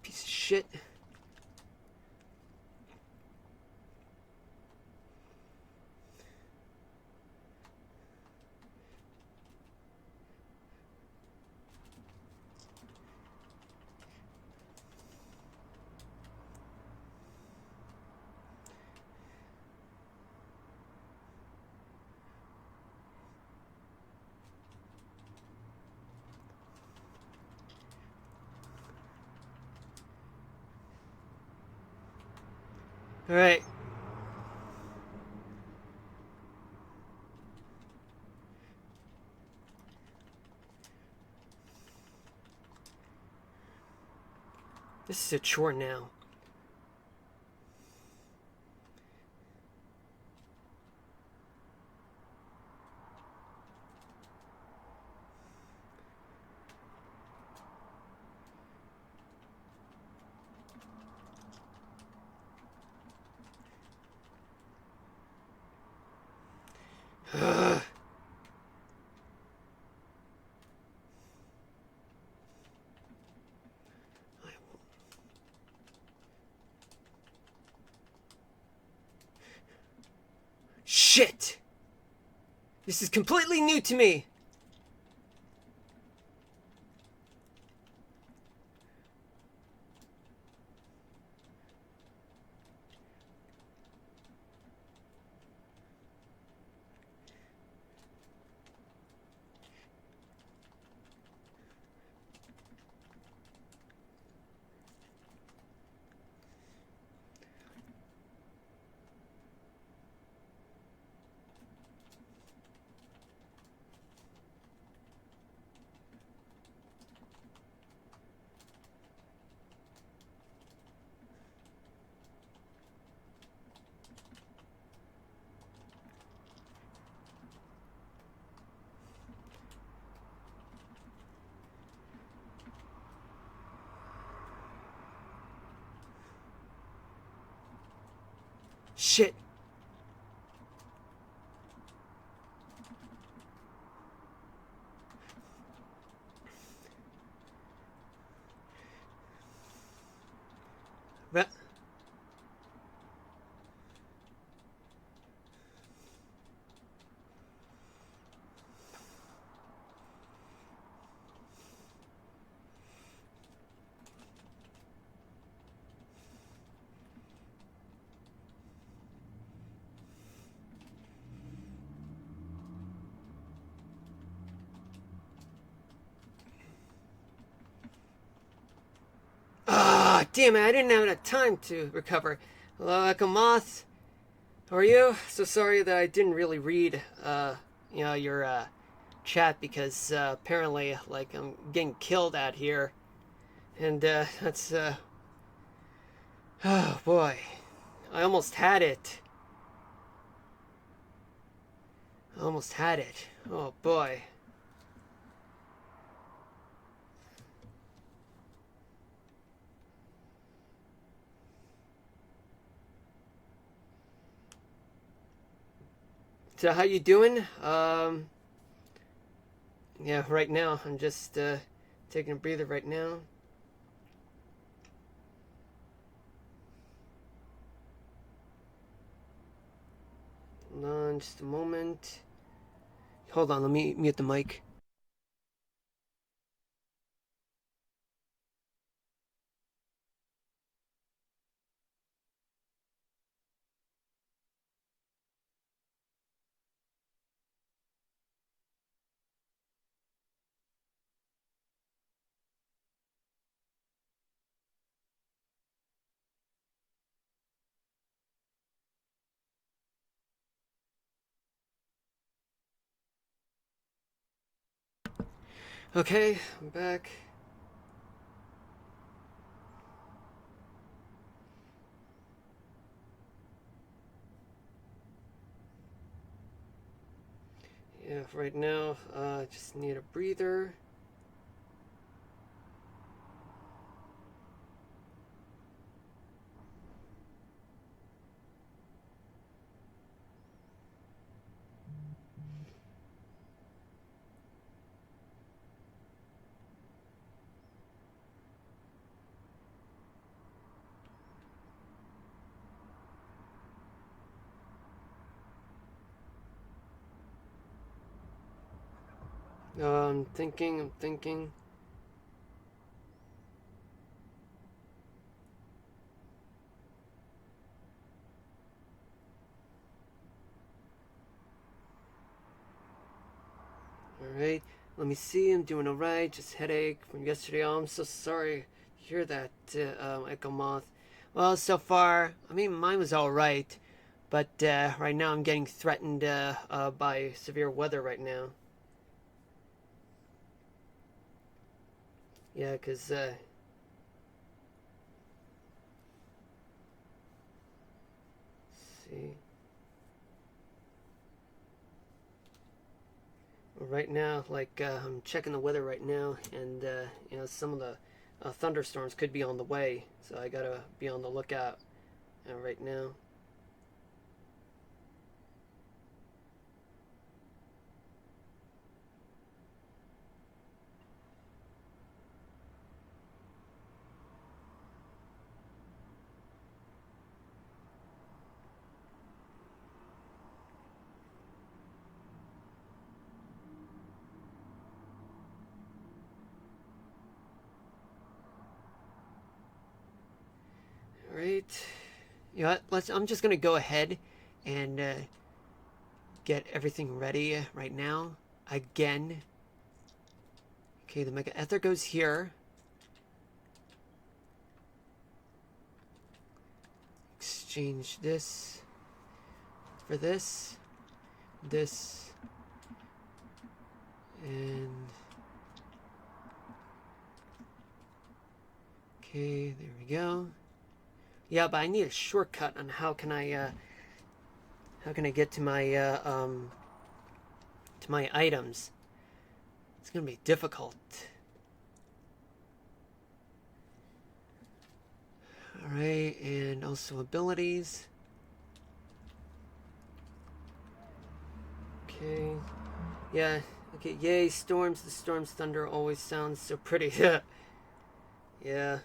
Piece of shit. All right. This is a chore now. Ugh. Shit! This is completely new to me. Shit. But damn it, I didn't have enough time to recover. Hello, Echo Moth. How are you? So sorry that I didn't really read, your chat because apparently, like, I'm getting killed out here, and that's oh boy, I almost had it. I almost had it. Oh boy. So how you doing? Yeah, right now I'm just taking a breather right now. Hold on, just a moment. Hold on, let me mute the mic. Okay, I'm back. Yeah, right now, just need a breather. I'm thinking. Alright, let me see, I'm doing alright, just headache from yesterday. Oh, I'm so sorry to hear that, Echo Moth. Well, so far, I mean, mine was alright, but right now I'm getting threatened by severe weather right now. Yeah, because, see. Right now, like, I'm checking the weather right now, and, some of the thunderstorms could be on the way, so I gotta be on the lookout right now. Alright. You know what? I'm just gonna go ahead and get everything ready right now. Again. Okay, the Mega Ether goes here. Exchange this for this. This. And... okay, there we go. Yeah, but I need a shortcut on how can I get to my items. It's gonna be difficult. Alright, and also abilities. Okay. Yeah, okay, yay, storms. The storm's thunder always sounds so pretty. Yeah.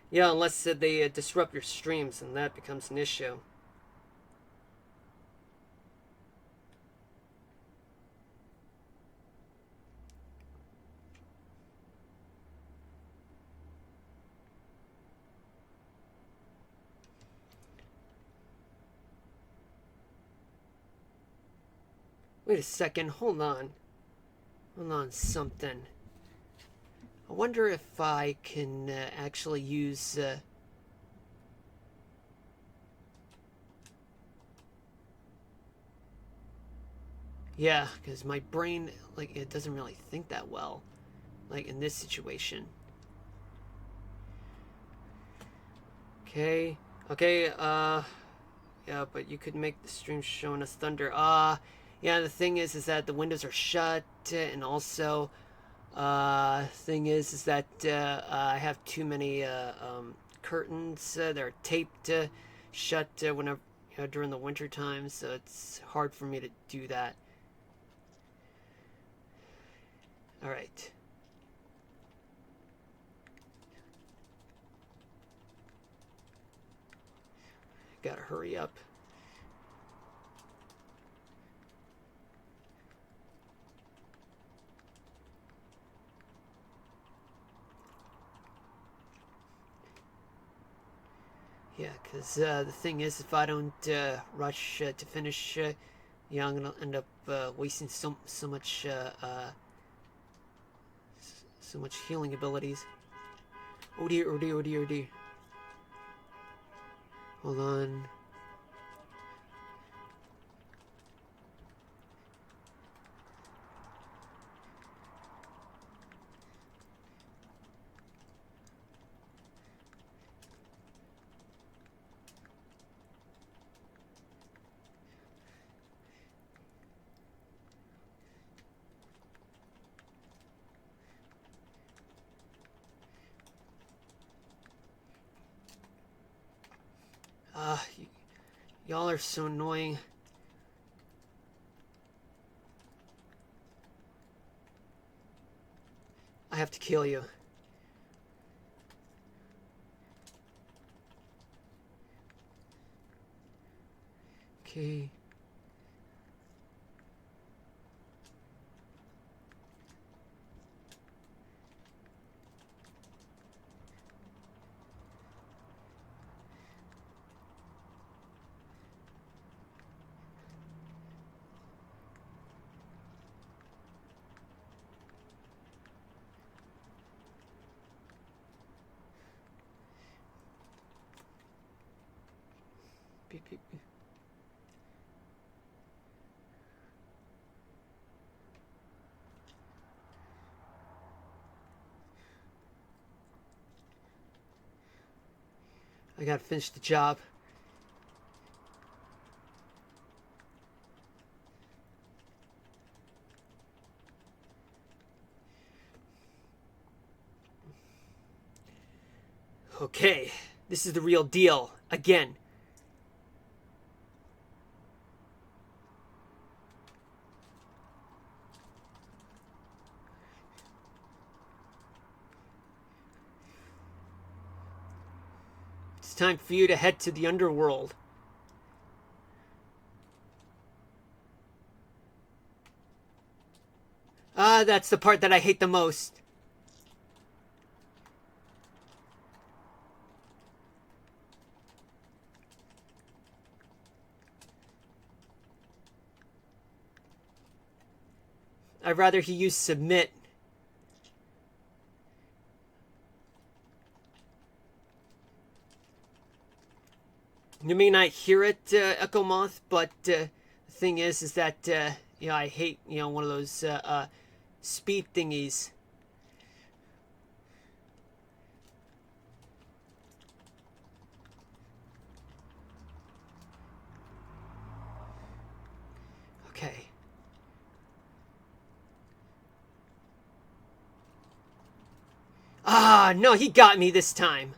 Yeah, unless they disrupt your streams, and that becomes an issue. Wait a second, hold on. Hold on, something. I wonder if I can actually use... yeah, because my brain, like, it doesn't really think that well. Like, in this situation. Okay. Okay, yeah, but you could make the stream showing us thunder. Yeah, the thing is that the windows are shut, and also, thing is that, I have too many, curtains. They're taped shut whenever, during the winter time, so it's hard for me to do that. Alright. Gotta hurry up. Yeah, because the thing is, if I don't rush to finish, yeah, I'm gonna end up wasting so much so much healing abilities. Oh dear, oh dear, oh dear, oh dear. Hold on. Y'all are so annoying. I have to kill you. Okay. Beep, beep, beep. I gotta finish the job. Okay, this is the real deal. Again. It's time for you to head to the underworld. Ah, that's the part that I hate the most. I'd rather he use submit. You may not hear it, Echo Moth, but the thing is that you know, I hate, you know, one of those speed thingies. Okay. Ah, no, he got me this time.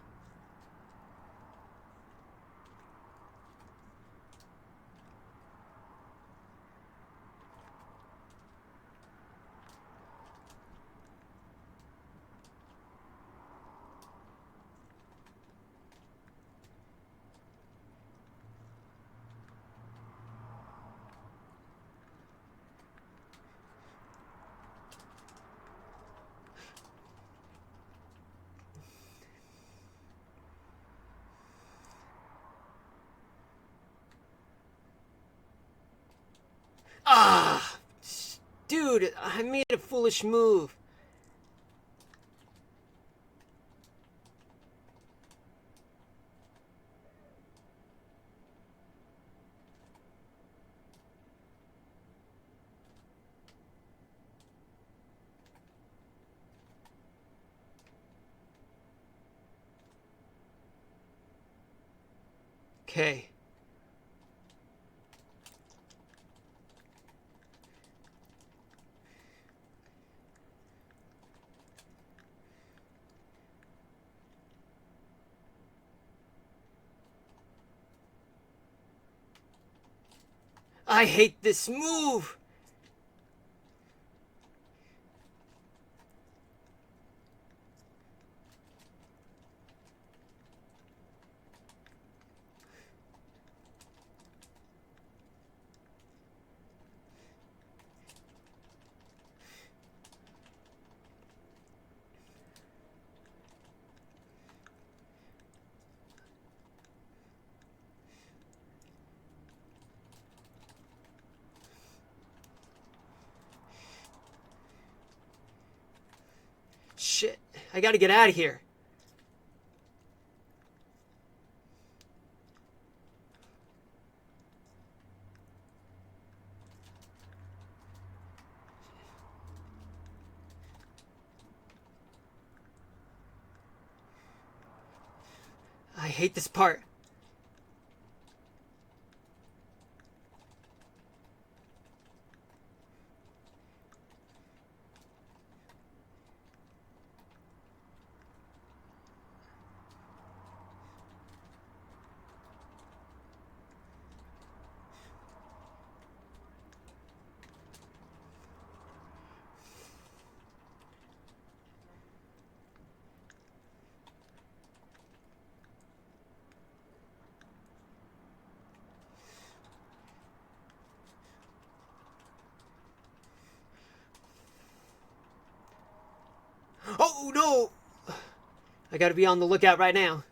Ah, dude, I made a foolish move. Okay. I hate this move. Shit, I gotta get out of here. I hate this part. I gotta be on the lookout right now.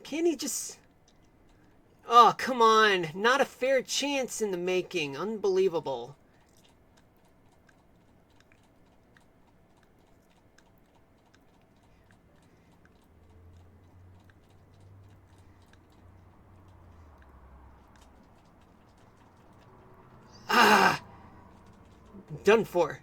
Can't he just... Oh, come on. Not a fair chance in the making. Unbelievable. Ah! Done for.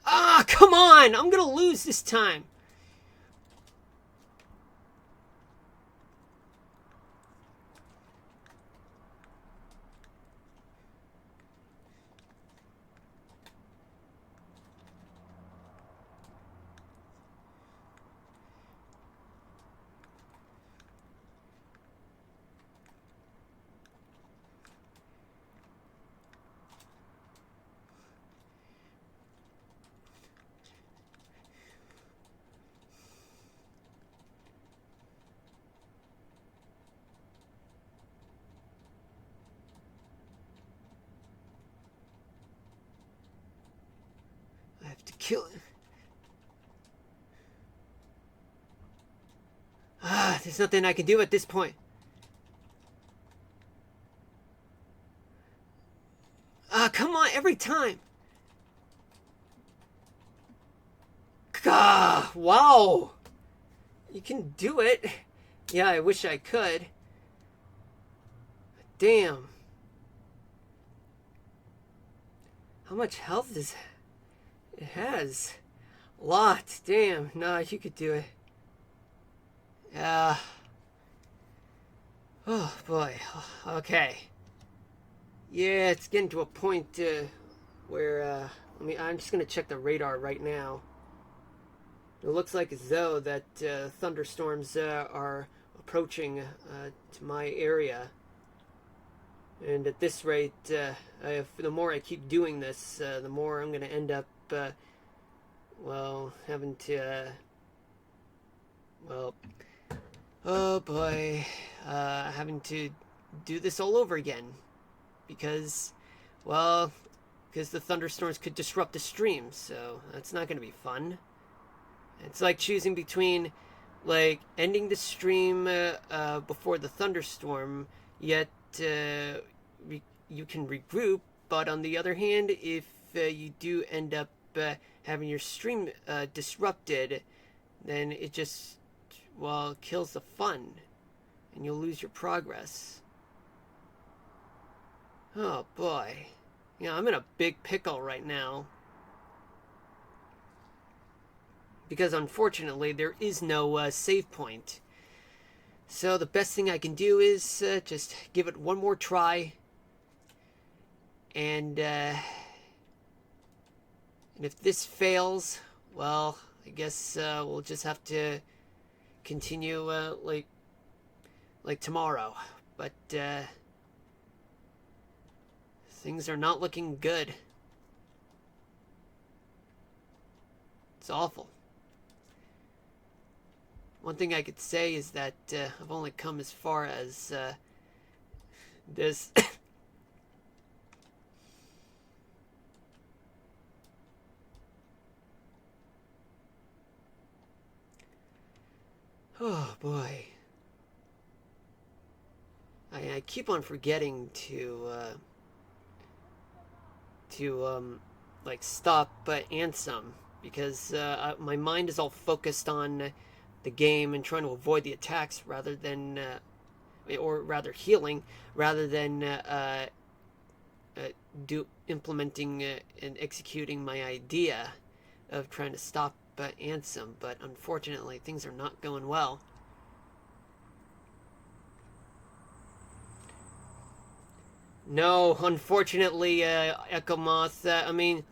Ah, come on! I'm gonna lose this time. I have to kill him. Ah, there's nothing I can do at this point. Ah, come on, every time. Ah, wow. You can do it. Yeah, I wish I could. Damn. How much health does it has? A lot. Damn. Nah, you could do it. Yeah. Oh boy. Okay. Yeah, it's getting to a point where I'm just gonna check the radar right now. It looks like as though that thunderstorms are approaching to my area. And at this rate, the more I keep doing this, the more I'm going to end up, well, having to, well, oh boy, having to do this all over again. Because, well, because the thunderstorms could disrupt the stream, so that's not going to be fun. It's like choosing between, like, ending the stream before the thunderstorm, yet you can regroup. But on the other hand, if you do end up having your stream disrupted, then it just, well, kills the fun, and you'll lose your progress. Oh boy. Yeah, I'm in a big pickle right now. Because unfortunately, there is no save point. So the best thing I can do is just give it one more try. And if this fails, well, I guess we'll just have to continue like tomorrow. But things are not looking good. It's awful. One thing I could say is that I've only come as far as this. Oh boy. I keep on forgetting to like stop Ansem, because my mind is all focused on the game and trying to avoid the attacks rather than or rather healing rather than implementing and executing my idea of trying to stop Ansem. But unfortunately, things are not going well. No, unfortunately, Echomoth, I mean,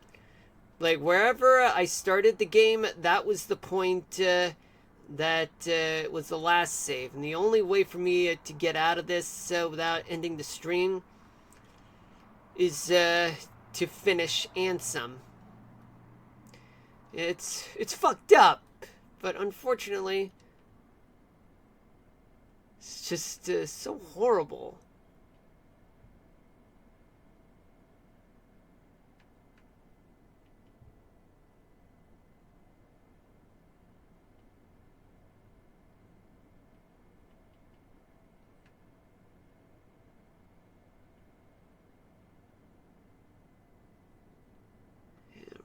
like, wherever I started the game, that was the point that was the last save. And the only way for me to get out of this without ending the stream is to finish Ansem. It's fucked up, but unfortunately, it's just so horrible.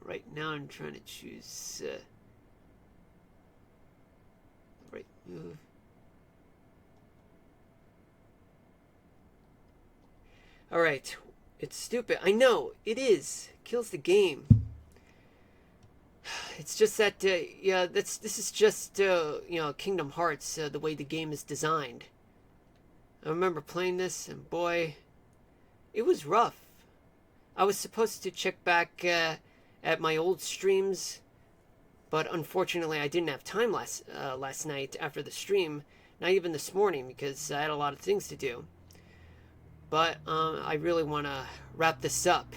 Right now I'm trying to choose the right move. Alright, it's stupid. I know, it is. It kills the game. It's just that, yeah, this is just, you know, Kingdom Hearts, the way the game is designed. I remember playing this, and boy, it was rough. I was supposed to check back at my old streams, but unfortunately I didn't have time last night after the stream, not even this morning, because I had a lot of things to do. But I really want to wrap this up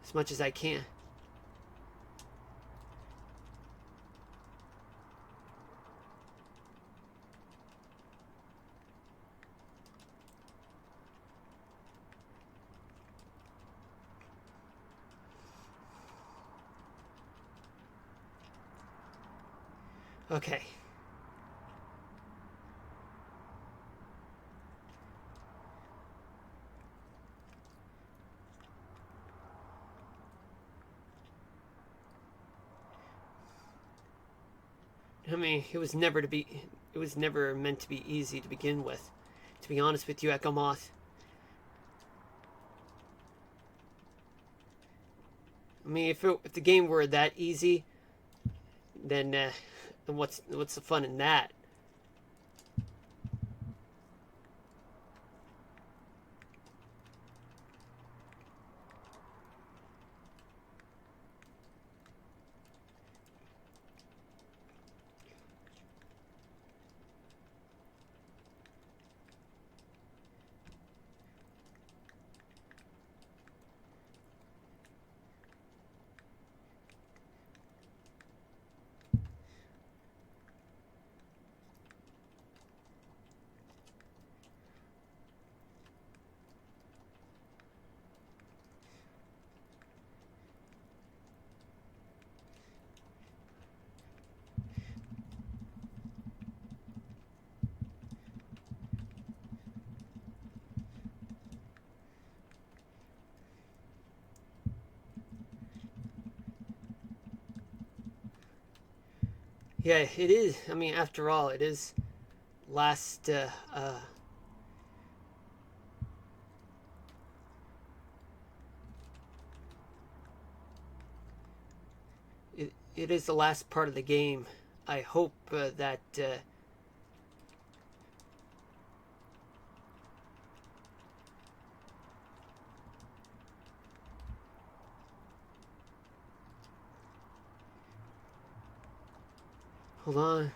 as much as I can. Okay. I mean, it was never meant to be easy to begin with. To be honest with you, Echomoth. I mean, if the game were that easy, then what's the fun in that? Yeah, it is. I mean, after all, it is last it is the last part of the game. I hope that hold on.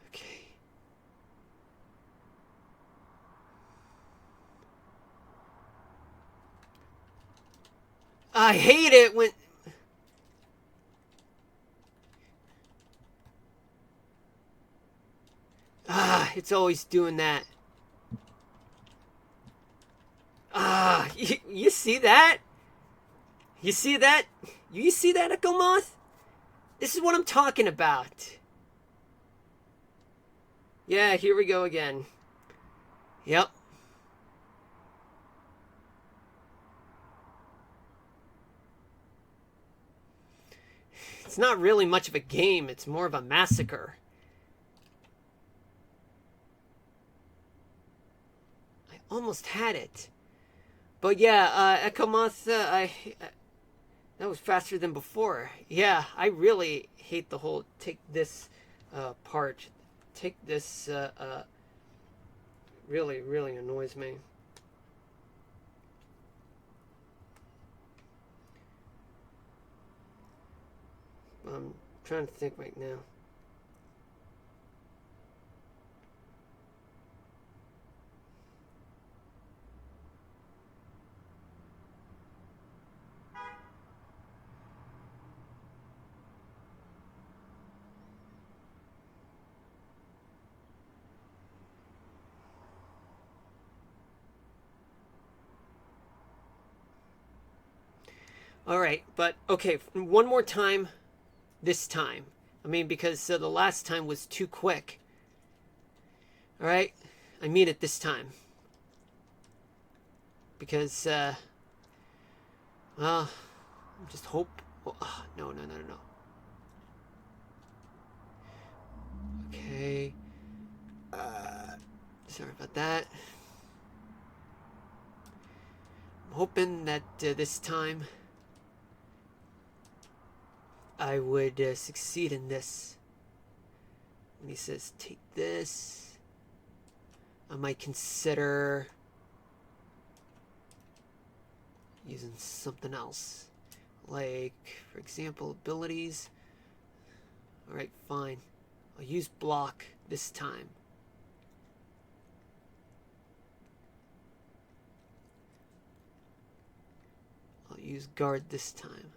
Okay. I hate it when it's always doing that. You see that? You see that? You see that, Echo Moth? This is what I'm talking about. Yeah, here we go again. Yep. It's not really much of a game, it's more of a massacre. I almost had it. But yeah, Echo Moth, that was faster than before. Yeah, I really hate the whole take this part. Take this really, really annoys me. I'm trying to think right now. All right, but okay, one more time this time. I mean, because the last time was too quick. All right, I mean it this time. Because, well, just hope. Oh, no, no, no, no, no. Okay. Sorry about that. I'm hoping that this time I would succeed in this. When he says, take this, I might consider using something else. Like, for example, abilities. Alright, fine. I'll use block this time. I'll use guard this time.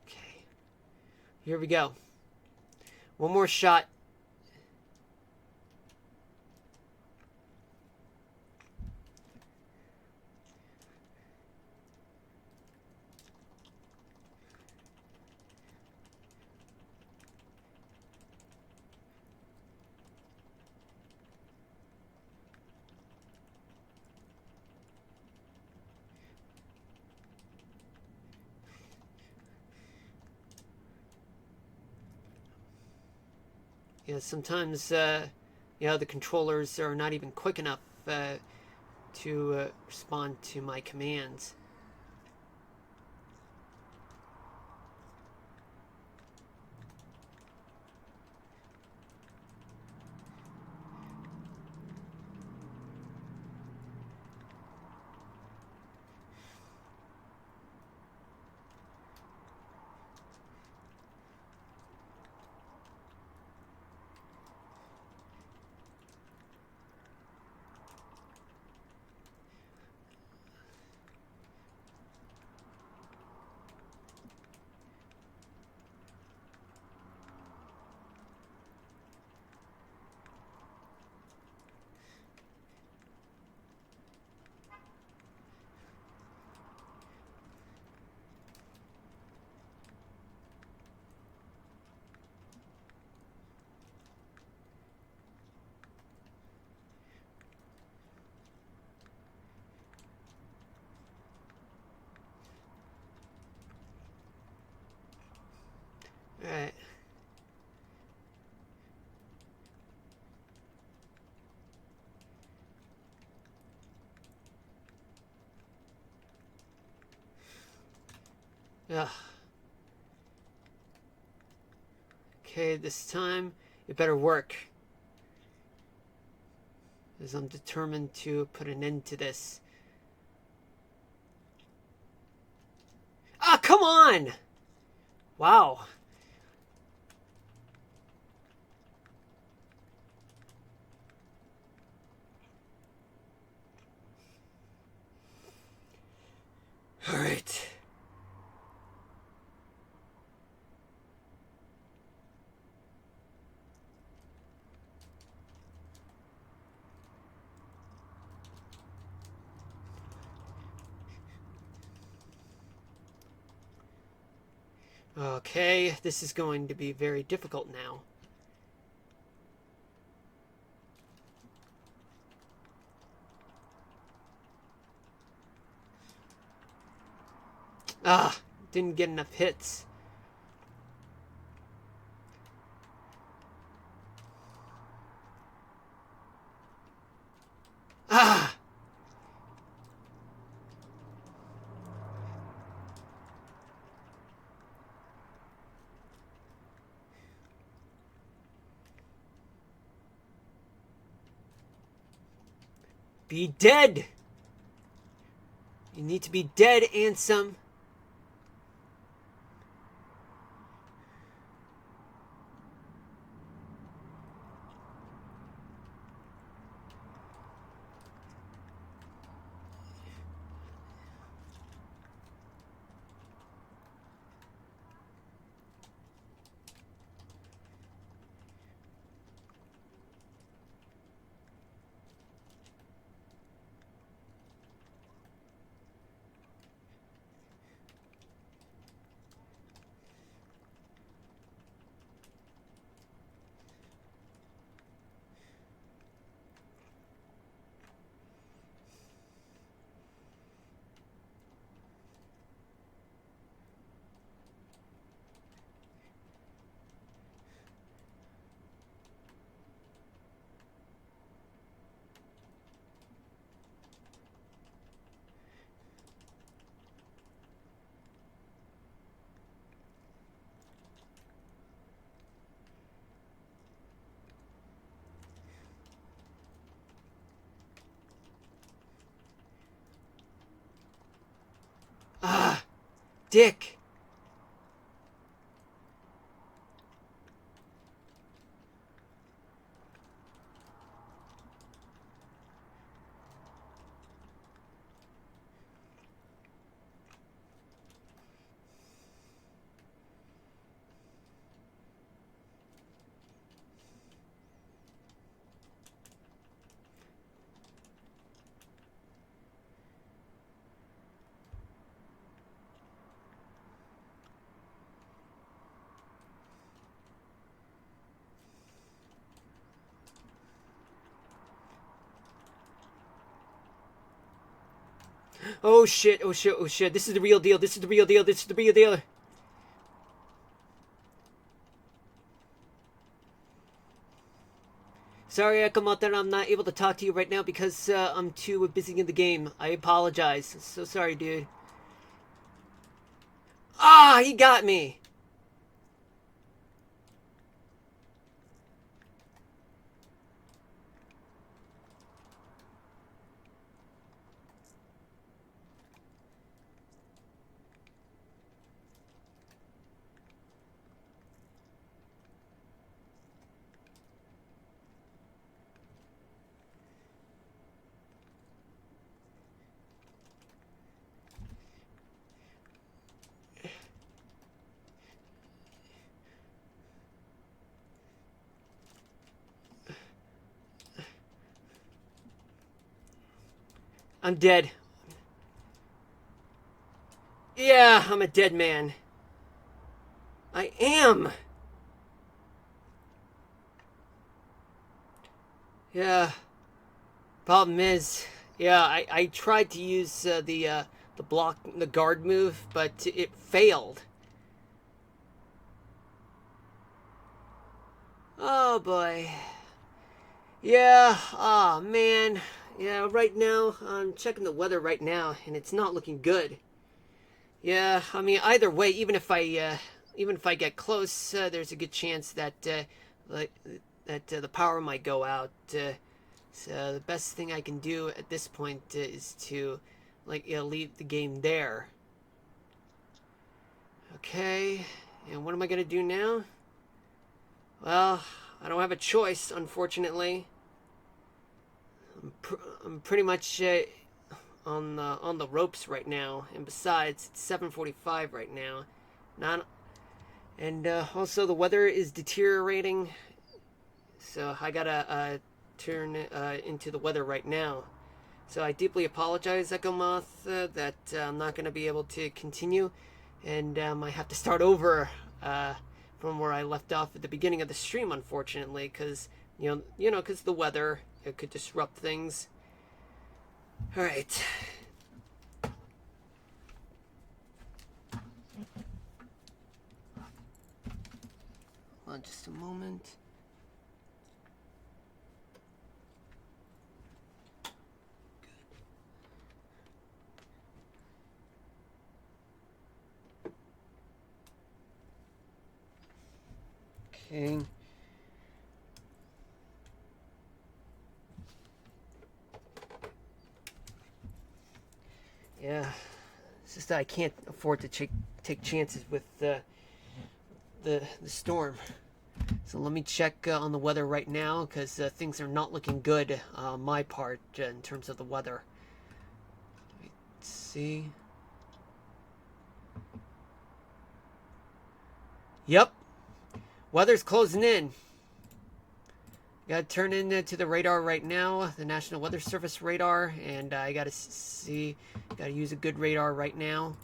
Okay. Here we go. One more shot. Yeah, sometimes, the controllers are not even quick enough to respond to my commands. Alright. Ugh. Okay, this time it better work. As I'm determined to put an end to this. Ah, come on! Wow. Alright. Okay, this is going to be very difficult now. Ah, didn't get enough hits. Ah! Be dead! You need to be dead, Ansem. Ah! Dick! Oh shit, oh shit, oh shit. This is the real deal, this is the real deal, this is the real deal. Sorry, Akamoto, I'm not able to talk to you right now because I'm too busy in the game. I apologize. So sorry, dude. Ah, he got me! I'm dead. Yeah, I'm a dead man. I am! Yeah. Problem is, yeah, I tried to use the guard move, but it failed. Oh boy. Yeah, oh man. Yeah, right now, I'm checking the weather right now, and it's not looking good. Yeah, I mean, either way, even if I get close, there's a good chance that, like, the power might go out. So the best thing I can do at this point is to, like, leave the game there. Okay, and what am I gonna do now? Well, I don't have a choice, unfortunately. I'm pretty much on the ropes right now, and besides, it's 7:45 right now. Not, and also the weather is deteriorating, so I gotta turn into the weather right now. So I deeply apologize, Echo Moth, that I'm not gonna be able to continue. and I have to start over from where I left off at the beginning of the stream, unfortunately, because because the weather, it could disrupt things. All right. Hold on just a moment. Okay. Yeah, it's just that I can't afford to take chances with the storm. So let me check on the weather right now, because things are not looking good on my part in terms of the weather. Let's see. Yep, weather's closing in. Got to turn into the radar right now, the National Weather Service radar, and I got to use a good radar right now.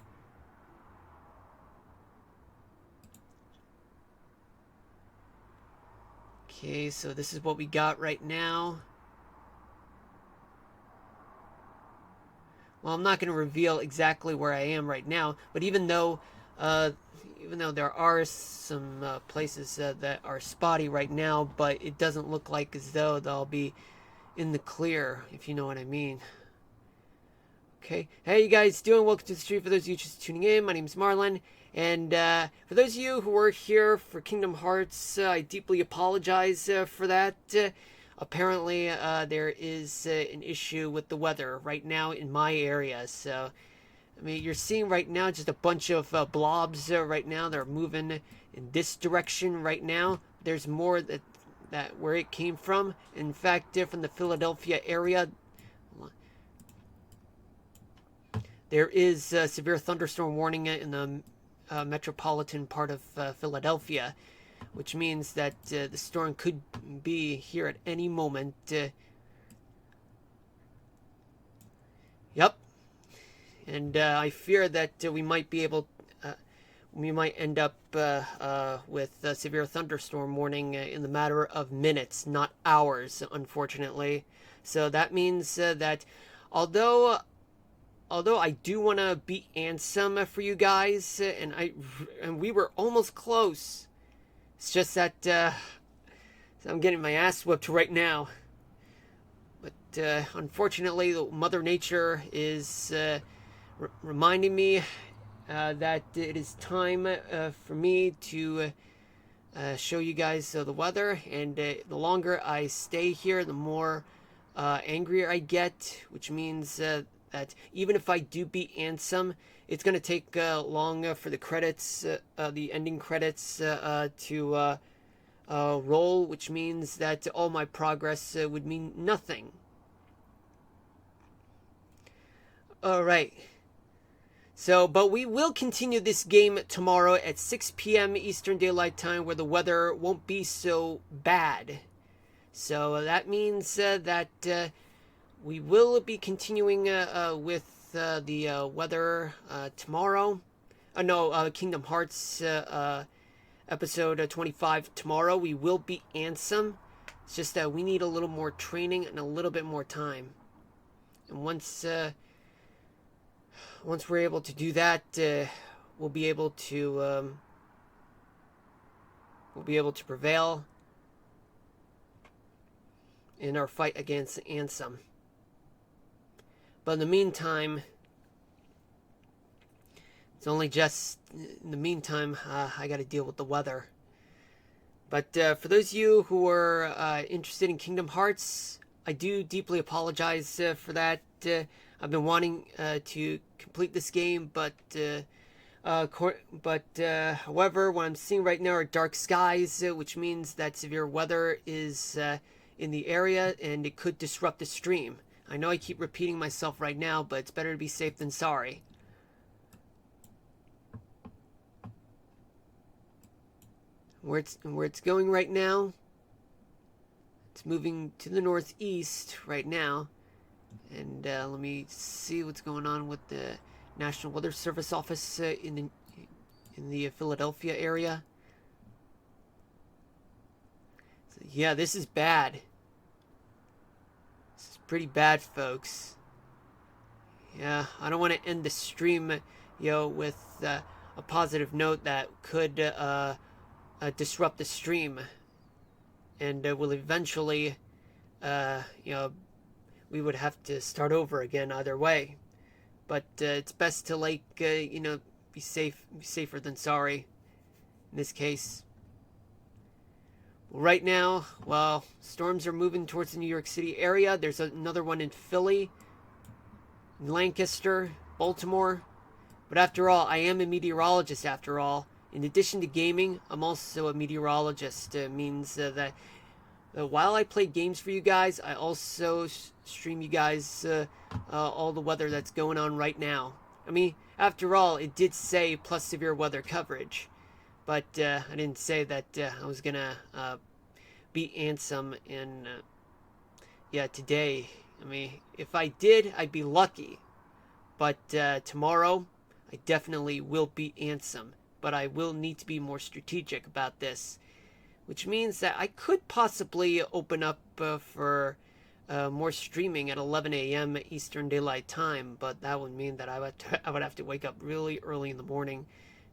Okay, so this is what we got right now. Well, I'm not going to reveal exactly where I am right now, but even though there are some places that are spotty right now, but it doesn't look like as though they'll be in the clear, if you know what I mean. Okay, hey you guys doing? Welcome to the stream. For those of you just tuning in, my name is Marlon, and for those of you who were here for Kingdom Hearts, I deeply apologize for that. Apparently, there is an issue with the weather right now in my area, so I mean, you're seeing right now just a bunch of blobs right now. They're moving in this direction right now. There's more that where it came from. In fact, from the Philadelphia area, there is a severe thunderstorm warning in the metropolitan part of Philadelphia, which means that the storm could be here at any moment. Yep. And I fear that we might end up with a severe thunderstorm warning in the matter of minutes, not hours, unfortunately. So that means that although I do want to beat Ansem for you guys, and we were almost close. It's just that I'm getting my ass whipped right now. But unfortunately, Mother Nature is reminding me that it is time for me to show you guys the weather, and the longer I stay here, the more angrier I get, which means that even if I do beat Ansem, it's going to take long for the credits, the ending credits to roll, which means that all my progress would mean nothing. Alright. So, but we will continue this game tomorrow at 6 p.m. Eastern Daylight Time, where the weather won't be so bad. So that means that we will be continuing with the weather tomorrow. Kingdom Hearts episode 25 tomorrow. We will beat Ansem. It's just that we need a little more training and a little bit more time. And once we're able to do that, we'll be able to prevail in our fight against Ansem. But in the meantime, it's only just in the meantime I got to deal with the weather. But for those of you who are interested in Kingdom Hearts, I do deeply apologize for that. I've been wanting to complete this game, but however, what I'm seeing right now are dark skies, which means that severe weather is in the area, and it could disrupt the stream. I know I keep repeating myself right now, but it's better to be safe than sorry. Where it's going right now, it's moving to the northeast right now. And let me see what's going on with the National Weather Service office in in the Philadelphia area. So, yeah, this is bad. This is pretty bad, folks. Yeah, I don't want to end the stream, with a positive note that could disrupt the stream, and will eventually, we would have to start over again either way. But it's best to be safer than sorry in this case. Right now, well, storms are moving towards the New York City area. There's another one in Philly, Lancaster, Baltimore. But after all, I am a meteorologist after all. In addition to gaming, I'm also a meteorologist. It means that while I play games for you guys, I also stream you guys all the weather that's going on right now. I mean, after all, it did say plus severe weather coverage. But I didn't say that I was going to be Ansem in, today. I mean, if I did, I'd be lucky. But tomorrow, I definitely will be Ansem. But I will need to be more strategic about this. Which means that I could possibly open up for more streaming at 11 a.m. Eastern Daylight Time. But that would mean that I would have to wake up really early in the morning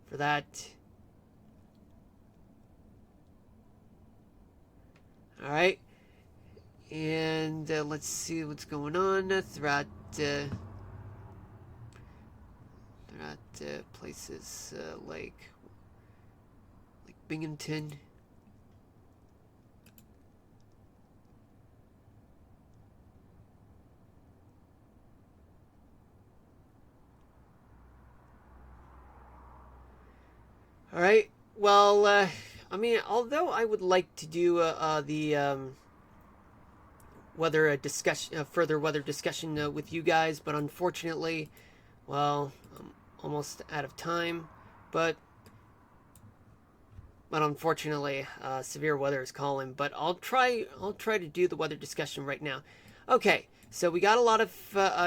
for that. Alright. And let's see what's going on throughout places like Binghamton. Alright, well, I mean, although I would like to do the further weather discussion with you guys, but unfortunately, well, I'm almost out of time. But unfortunately, severe weather is calling. But I'll try to do the weather discussion right now. Okay, so we got a lot of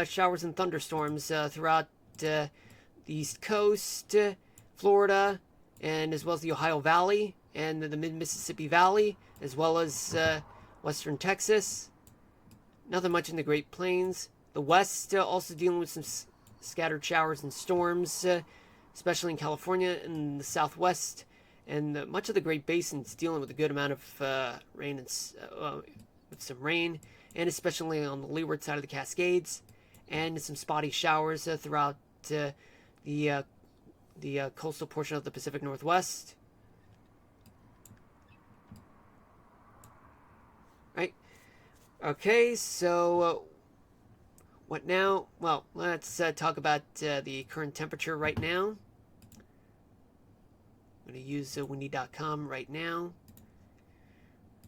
showers and thunderstorms throughout the East Coast, Florida, and as well as the Ohio Valley and the Mid-Mississippi Valley, as well as western Texas. Nothing much in the Great Plains. The West also dealing with some scattered showers and storms, especially in California and the Southwest. And much of the Great Basin's dealing with a good amount of rain and with some rain, and especially on the leeward side of the Cascades, and some spotty showers throughout the coastal portion of the Pacific Northwest. Right. Okay, so what now? Well, let's talk about the current temperature right now. I'm going to use windy.com right now.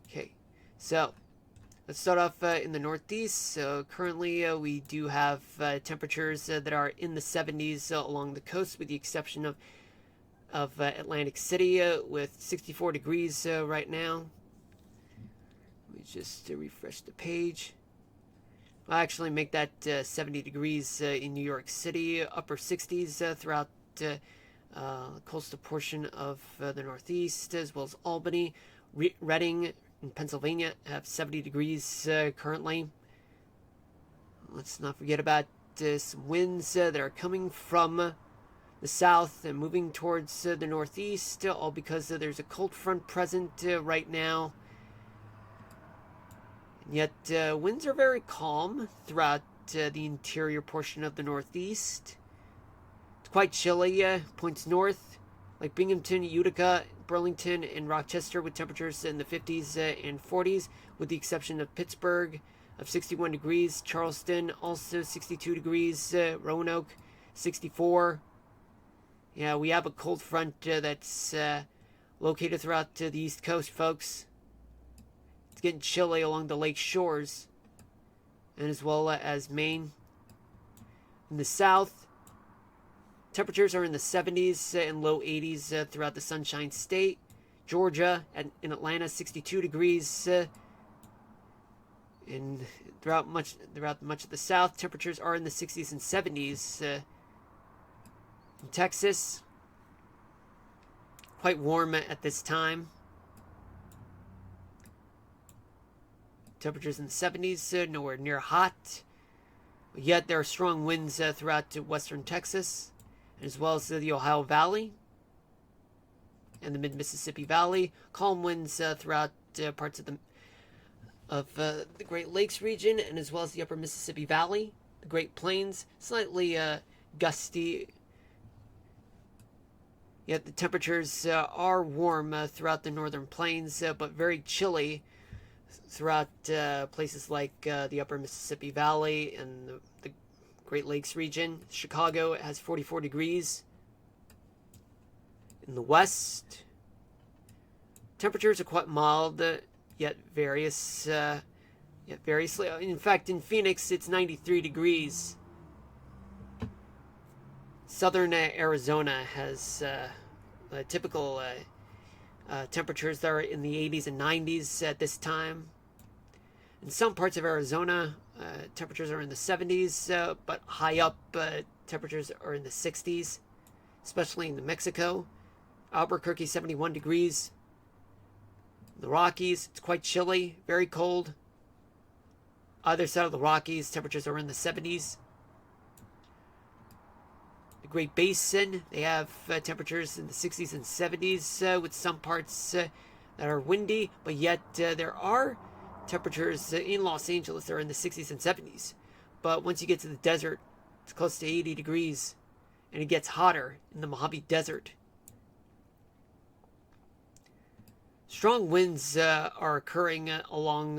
Okay, so let's start off in the Northeast. So currently we do have temperatures that are in the 70s along the coast, with the exception of Atlantic City with 64 degrees right now. Let me just refresh the page. I'll actually make that 70 degrees in New York City, upper 60s throughout the coastal portion of the Northeast, as well as Albany. Reading in Pennsylvania have 70 degrees currently. Let's not forget about some winds that are coming from the south and moving towards the Northeast, all because there's a cold front present right now. And yet winds are very calm throughout the interior portion of the Northeast. It's quite chilly points north, like Binghamton, Utica, Burlington, and Rochester, with temperatures in the 50s and 40s, with the exception of Pittsburgh of 61 degrees, Charleston also 62 degrees, Roanoke 64. Yeah, we have a cold front that's located throughout the East Coast, folks. It's getting chilly along the lake shores, and as well as Maine. In the south, temperatures are in the 70s and low 80s throughout the Sunshine State. Georgia in Atlanta, 62 degrees. And throughout much of the south, temperatures are in the 60s and 70s. In Texas, quite warm at this time. Temperatures in the 70s, nowhere near hot. But yet there are strong winds throughout western Texas, as well as the Ohio Valley and the mid-Mississippi Valley. Calm winds throughout parts of the Great Lakes region, and as well as the upper Mississippi Valley. The Great Plains, slightly gusty. Yet the temperatures are warm throughout the northern plains, but very chilly throughout places like the upper Mississippi Valley and the Great Lakes region. Chicago has 44 degrees. In the west, temperatures are quite mild, yet variously. In fact, in Phoenix, it's 93 degrees. Southern Arizona has typical temperatures that are in the 80s and 90s at this time. In some parts of Arizona, temperatures are in the 70s, but high up temperatures are in the 60s, especially in New Mexico. Albuquerque, 71 degrees. The Rockies, it's quite chilly, very cold. Either side of the Rockies, temperatures are in the 70s. The Great Basin, they have temperatures in the 60s and 70s, with some parts that are windy, but yet there are temperatures in Los Angeles that are in the 60s and 70s. But once you get to the desert, it's close to 80 degrees, and it gets hotter in the Mojave Desert. Strong winds are occurring along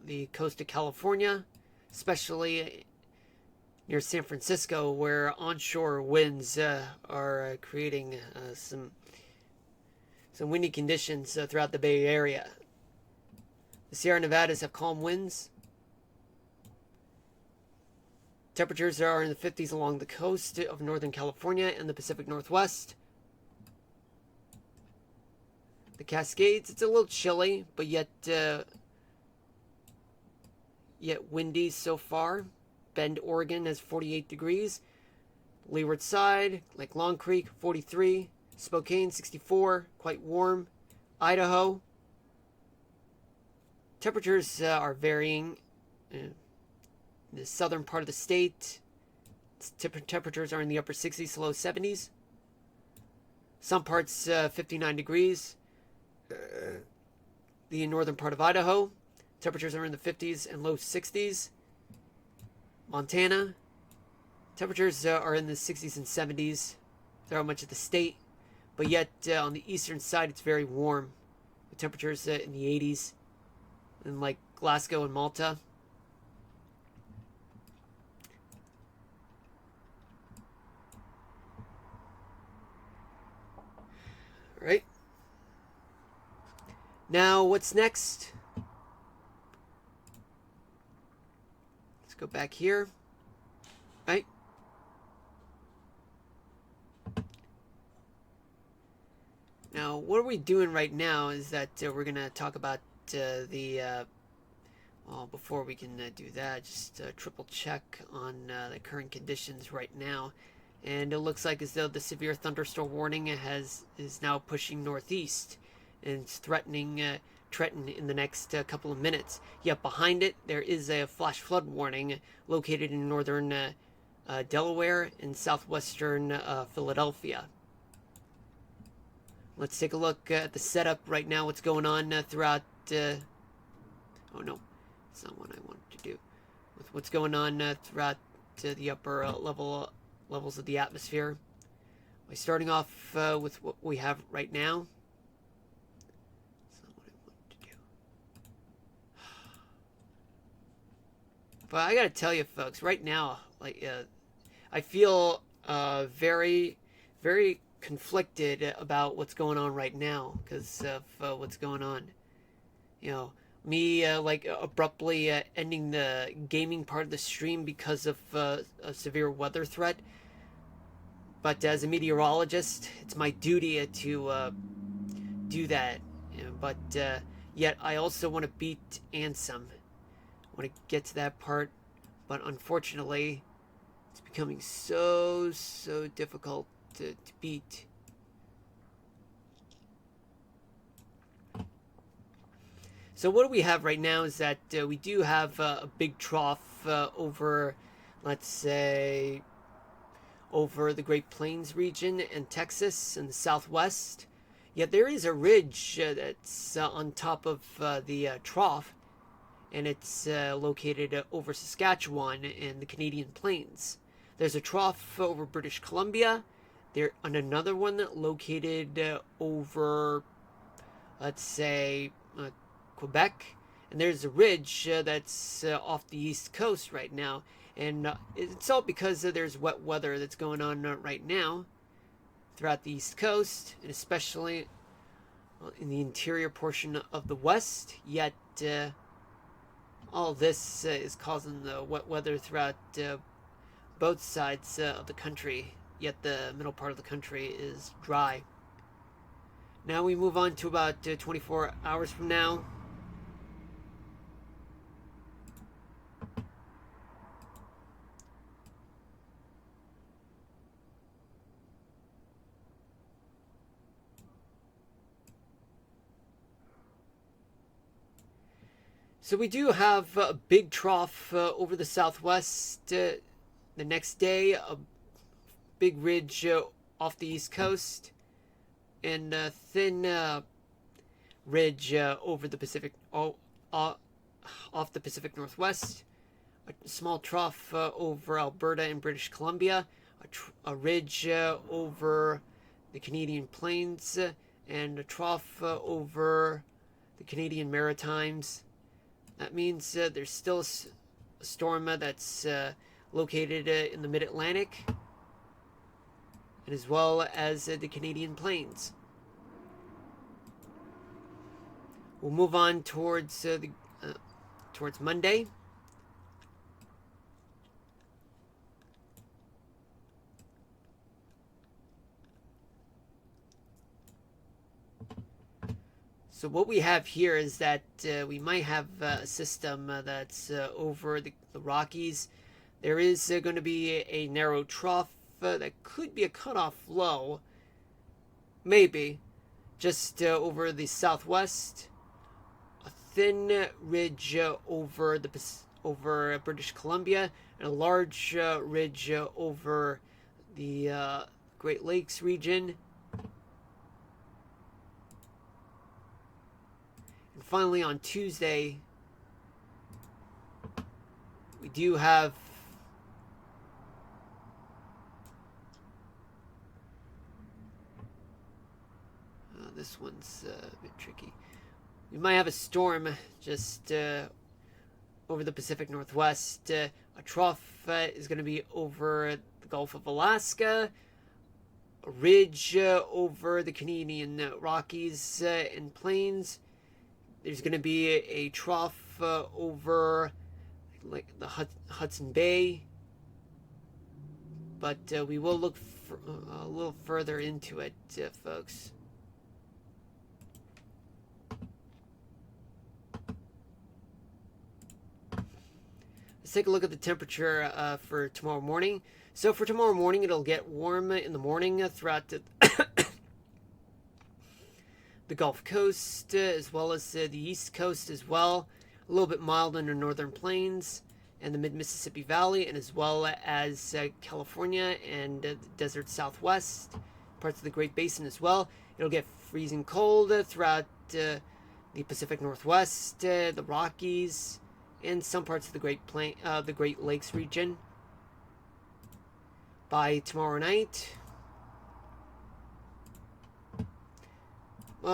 the coast of California, especially near San Francisco, where onshore winds are creating some windy conditions throughout the Bay Area. The Sierra Nevadas have calm winds. Temperatures are in the 50s along the coast of Northern California and the Pacific Northwest. The Cascades, it's a little chilly, but yet windy so far. Bend, Oregon has 48 degrees. Leeward Side, Lake Long Creek, 43. Spokane, 64, quite warm. Idaho, temperatures are varying. In the southern part of the state, temperatures are in the upper 60s to low 70s. Some parts 59 degrees. The northern part of Idaho, temperatures are in the 50s and low 60s. Montana, temperatures are in the 60s and 70s throughout much of the state, but yet on the eastern side it's very warm, with temperatures in the 80s, in like Glasgow and Malta. All right. Now, what's next? Let's go back here. Right? Now, what are we doing right now is that we're going to talk about well, before we can do that, just triple check on the current conditions right now. And it looks like as though the severe thunderstorm warning is now pushing northeast. And it's threatening Trenton in the next couple of minutes. Yet behind it, there is a flash flood warning located in northern Delaware and southwestern Philadelphia. Let's take a look at the setup right now, what's going on throughout... oh no, that's not what I wanted to do. With what's going on throughout the upper levels of the atmosphere. By starting off with what we have right now. But I gotta tell you, folks, right now, like, I feel very, very conflicted about what's going on right now because of what's going on. You know, me like abruptly ending the gaming part of the stream because of a severe weather threat. But as a meteorologist, it's my duty to do that. You know, but yet I also want to beat Ansem. I want to get to that part, but unfortunately, it's becoming so difficult to beat. So what we have right now is that we do have a big trough over, let's say, over the Great Plains region and Texas and the Southwest. Yet there is a ridge that's on top of the trough, and it's located over Saskatchewan and the Canadian Plains. There's a trough over British Columbia. There and another one located over, let's say, Quebec. And there's a ridge that's off the east coast right now. And it's all because there's wet weather that's going on right now throughout the east coast, and especially in the interior portion of the west. Yet all this is causing the wet weather throughout both sides of the country, yet the middle part of the country is dry. Now we move on to about 24 hours from now. So we do have a big trough over the southwest. The next day, a big ridge off the east coast, and a thin ridge over the Pacific, off the Pacific Northwest. A small trough over Alberta and British Columbia. A ridge over the Canadian Plains, and a trough over the Canadian Maritimes. That means there's still a storm that's located in the mid-Atlantic, and as well as the Canadian Plains. We'll move on towards towards Monday. So what we have here is that we might have a system that's over the Rockies. There is going to be a narrow trough that could be a cutoff low, maybe, just over the southwest. A thin ridge over British Columbia, and a large ridge over the Great Lakes region. Finally, on Tuesday, we do have this one's a bit tricky. We might have a storm just over the Pacific Northwest. A trough is going to be over the Gulf of Alaska, a ridge over the Canadian Rockies and Plains. There's going to be a trough over like the Hudson Bay, but we will look a little further into it, folks. Let's take a look at the temperature for tomorrow morning. So for tomorrow morning, it'll get warm in the morning throughout the Gulf Coast, as well as the East Coast as well. A little bit mild in the Northern Plains and the Mid-Mississippi Valley, and as well as California and the desert Southwest, parts of the Great Basin as well. It'll get freezing cold throughout the Pacific Northwest, the Rockies, and some parts of the Great Lakes region. By tomorrow night,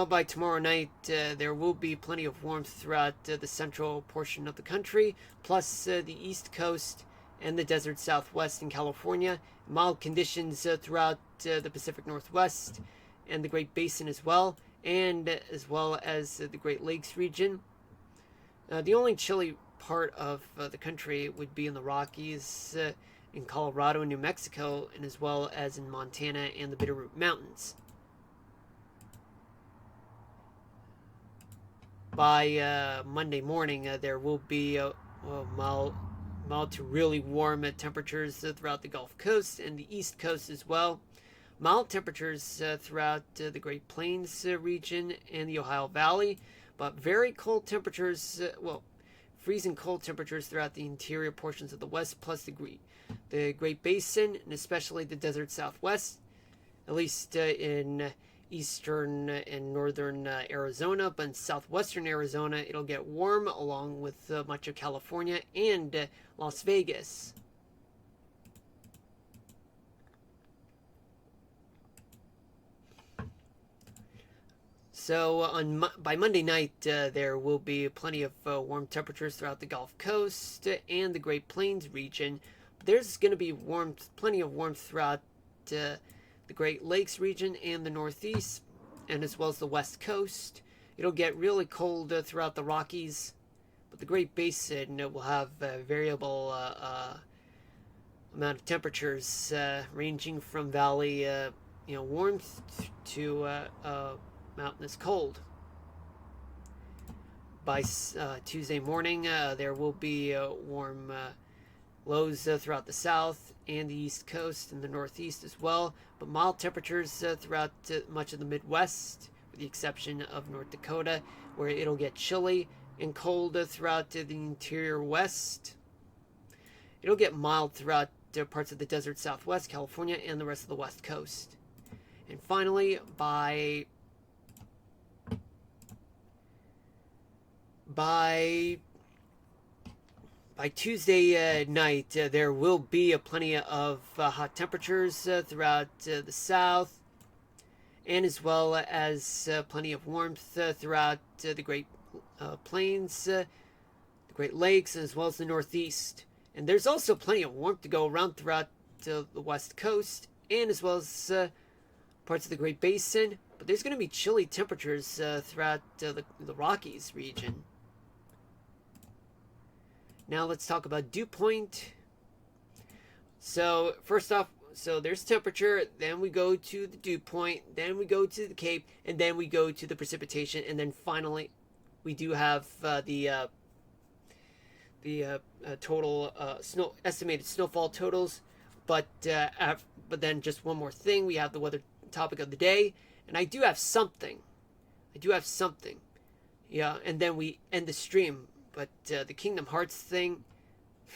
by tomorrow night, there will be plenty of warmth throughout the central portion of the country, plus the East Coast and the desert Southwest in California. Mild conditions throughout the Pacific Northwest and the Great Basin as well, and as well as the Great Lakes region. The only chilly part of the country would be in the Rockies, in Colorado and New Mexico, and as well as in Montana and the Bitterroot Mountains. By Monday morning, there will be mild to really warm temperatures throughout the Gulf Coast and the East Coast as well. Mild temperatures throughout the Great Plains region and the Ohio Valley, but very cold temperatures, freezing cold temperatures throughout the interior portions of the west, plus the Great Basin, and especially the desert southwest, at least in eastern and northern Arizona. But in southwestern Arizona, it'll get warm, along with much of California and Las Vegas. So by Monday night, there will be plenty of warm temperatures throughout the Gulf Coast and the Great Plains region. But there's going to be plenty of warmth throughout the Great Lakes region and the Northeast, and as well as the West Coast. It'll get really cold throughout the Rockies, but the Great Basin will have variable amount of temperatures, ranging from valley, warmth to mountainous cold. By Tuesday morning, there will be warm lows throughout the south and the east coast and the northeast as well, but mild temperatures throughout much of the Midwest, with the exception of North Dakota, where it'll get chilly and cold throughout the interior west. It'll get mild throughout parts of the desert southwest, California, and the rest of the west coast. And finally, by Tuesday night, there will be plenty of hot temperatures throughout the south, and as well as plenty of warmth throughout the Great Plains, the Great Lakes, as well as the Northeast. And there's also plenty of warmth to go around throughout the West Coast, and as well as parts of the Great Basin. But there's going to be chilly temperatures throughout the Rockies region. Now let's talk about dew point. So first off, there's temperature, then we go to the dew point, then we go to the Cape, and then we go to the precipitation, and then finally we do have the total estimated snowfall totals. But then just one more thing, we have the weather topic of the day, and I do have something. Yeah, and then we end the stream. But the Kingdom Hearts thing,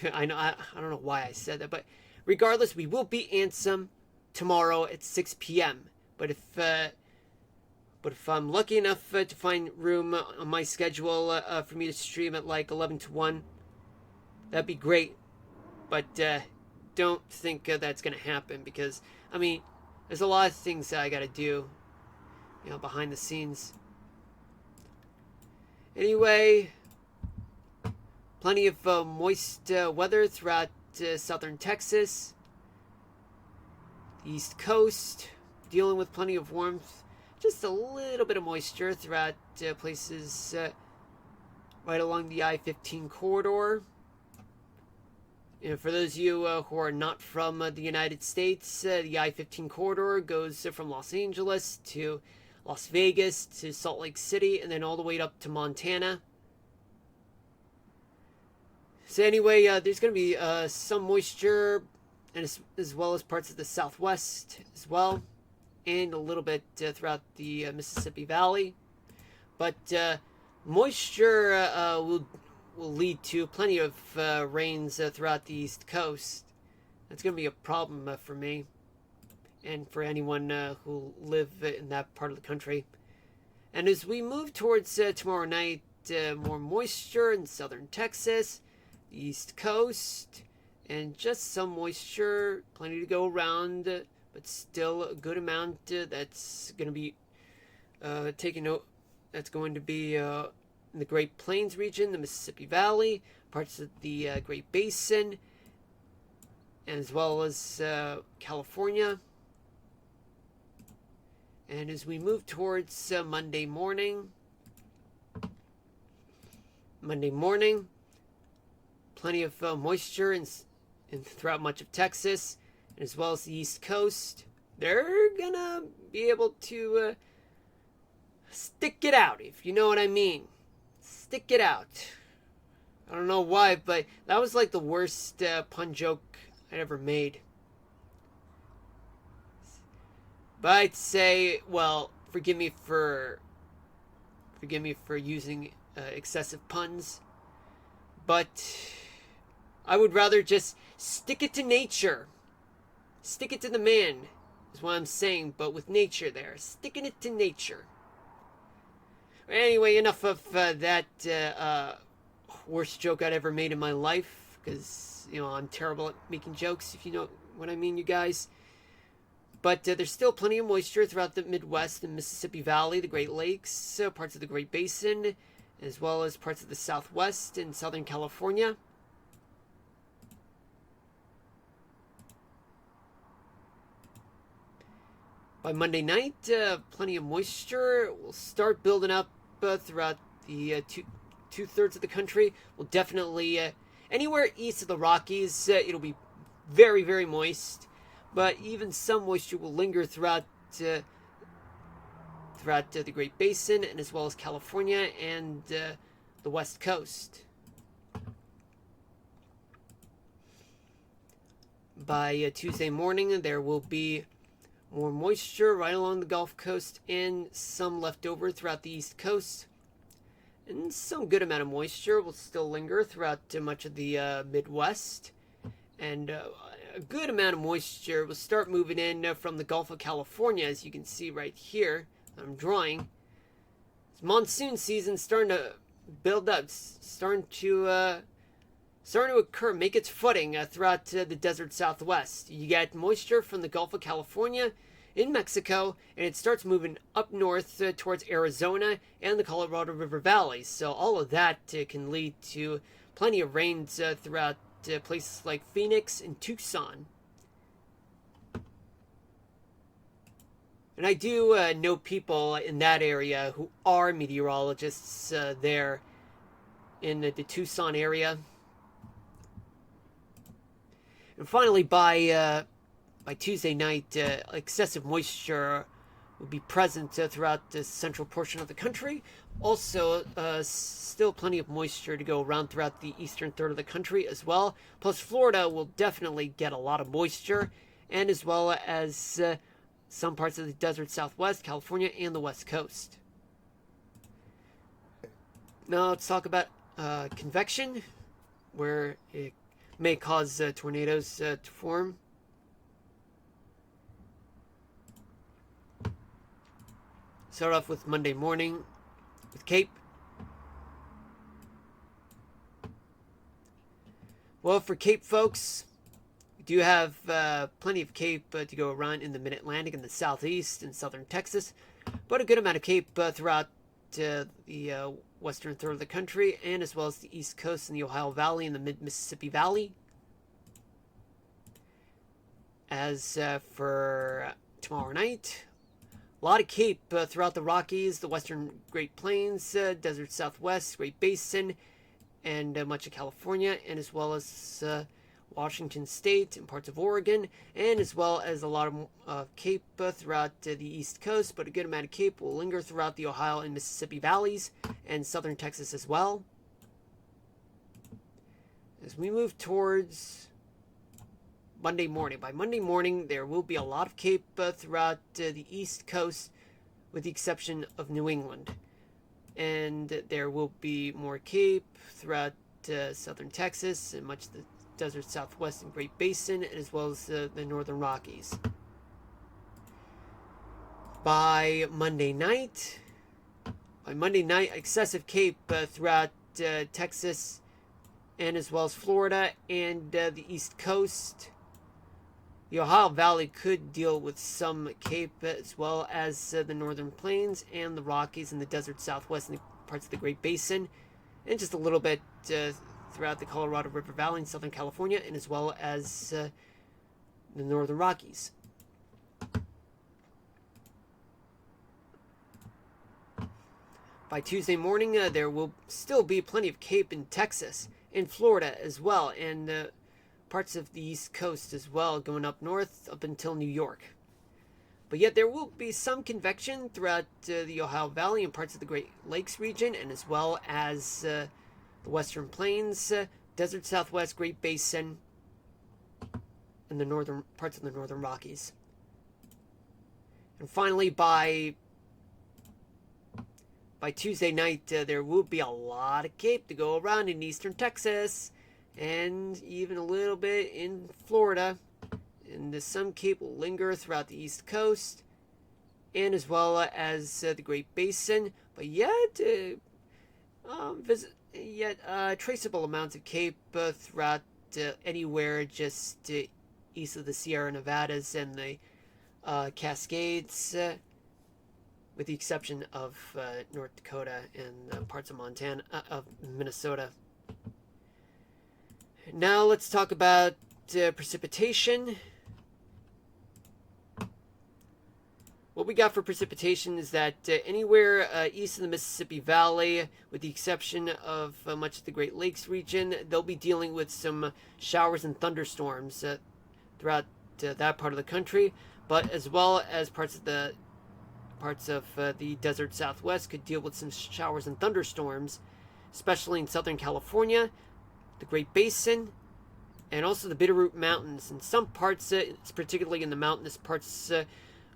I don't know why I said that, but regardless, we will be Ansem tomorrow at 6 p.m. But if I'm lucky enough to find room on my schedule for me to stream at like 11 to 1, that'd be great. But don't think that's gonna happen, because I mean, there's a lot of things that I gotta do, behind the scenes. Anyway, plenty of moist weather throughout southern Texas, the East Coast, dealing with plenty of warmth, just a little bit of moisture throughout places right along the I-15 corridor. And for those of you who are not from the United States, the I-15 corridor goes from Los Angeles to Las Vegas to Salt Lake City, and then all the way up to Montana. So anyway, there's going to be some moisture, and as well as parts of the Southwest as well, and a little bit throughout the Mississippi Valley. But moisture will lead to plenty of rains throughout the East Coast. That's going to be a problem for me, and for anyone who live in that part of the country. And as we move towards tomorrow night, more moisture in southern Texas, East Coast, and just some moisture, plenty to go around, but still a good amount that's going to be that's going to be in the Great Plains region, the Mississippi Valley, parts of the Great Basin, and as well as California. And as we move towards Monday morning, plenty of moisture in throughout much of Texas, as well as the East Coast. They're gonna be able to stick it out, if you know what I mean. Stick it out. I don't know why, but that was like the worst pun joke I'd ever made. But I'd say, well, forgive me for Forgive me for using excessive puns. But I would rather just stick it to nature. Stick it to the man, is what I'm saying, but with nature there. Sticking it to nature. Anyway, enough of that worst joke I'd ever made in my life, because, you know, I'm terrible at making jokes, if you know what I mean, you guys. But there's still plenty of moisture throughout the Midwest and Mississippi Valley, the Great Lakes, parts of the Great Basin, as well as parts of the Southwest and Southern California. By Monday night, plenty of moisture will start building up throughout the two-thirds of the country. Will definitely, anywhere east of the Rockies, it'll be very, very moist. But even some moisture will linger throughout the Great Basin, and as well as California and the West Coast. By Tuesday morning, there will be more moisture right along the Gulf Coast and some left over throughout the East Coast. And some good amount of moisture will still linger throughout much of the Midwest. And a good amount of moisture will start moving in from the Gulf of California, as you can see right here. I'm drawing. It's monsoon season starting to build up, starting to occur, make its footing throughout the desert Southwest. You get moisture from the Gulf of California in Mexico, and it starts moving up north towards Arizona and the Colorado River Valley. So all of that can lead to plenty of rains throughout places like Phoenix and Tucson. And I do know people in that area who are meteorologists there in the Tucson area. And finally, by Tuesday night, excessive moisture will be present throughout the central portion of the country. Also, still plenty of moisture to go around throughout the eastern third of the country as well. Plus, Florida will definitely get a lot of moisture, and as well as some parts of the desert Southwest, California, and the West Coast. Now let's talk about convection, where it may cause tornadoes to form. Start off with Monday morning with Cape. Well, for Cape folks, we do have plenty of Cape to go around in the Mid-Atlantic and the Southeast and Southern Texas, but a good amount of Cape throughout the western third of the country, and as well as the East Coast and the Ohio Valley and the Mid-Mississippi Valley. As for tomorrow night, a lot of Cape throughout the Rockies, the Western Great Plains, Desert Southwest, Great Basin, and much of California, and as well as Washington State and parts of Oregon, and as well as a lot of Cape throughout the East Coast, but a good amount of Cape will linger throughout the Ohio and Mississippi valleys, and southern Texas as well. As we move towards Monday morning. By Monday morning, there will be a lot of Cape throughout the East Coast, with the exception of New England. And there will be more Cape throughout southern Texas and much of the desert Southwest and Great Basin, as well as the northern Rockies. By Monday night, excessive Cape throughout Texas, and as well as Florida and the East Coast. The Ohio Valley could deal with some Cape, as well as the Northern Plains and the Rockies and the desert Southwest and parts of the Great Basin, and just a little bit throughout the Colorado River Valley in Southern California, and as well as the Northern Rockies. By Tuesday morning, there will still be plenty of Cape in Texas, in Florida as well, and parts of the East Coast as well, going up north up until New York. But yet there will be some convection throughout the Ohio Valley and parts of the Great Lakes region, and as well as the Western Plains, Desert Southwest, Great Basin, and the northern parts of the Northern Rockies. And finally, by by Tuesday night, there will be a lot of Cape to go around in eastern Texas and even a little bit in Florida. And some Cape will linger throughout the East Coast and as well as the Great Basin, but yet traceable amounts of Cape throughout anywhere just east of the Sierra Nevadas and the Cascades, with the exception of North Dakota and parts of Minnesota. Now let's talk about precipitation. What we got for precipitation is that anywhere east of the Mississippi Valley, with the exception of much of the Great Lakes region, they'll be dealing with some showers and thunderstorms throughout that part of the country, but as well as parts of the desert Southwest could deal with some showers and thunderstorms, especially in Southern California, the Great Basin, and also the Bitterroot Mountains. In some parts, particularly in the mountainous parts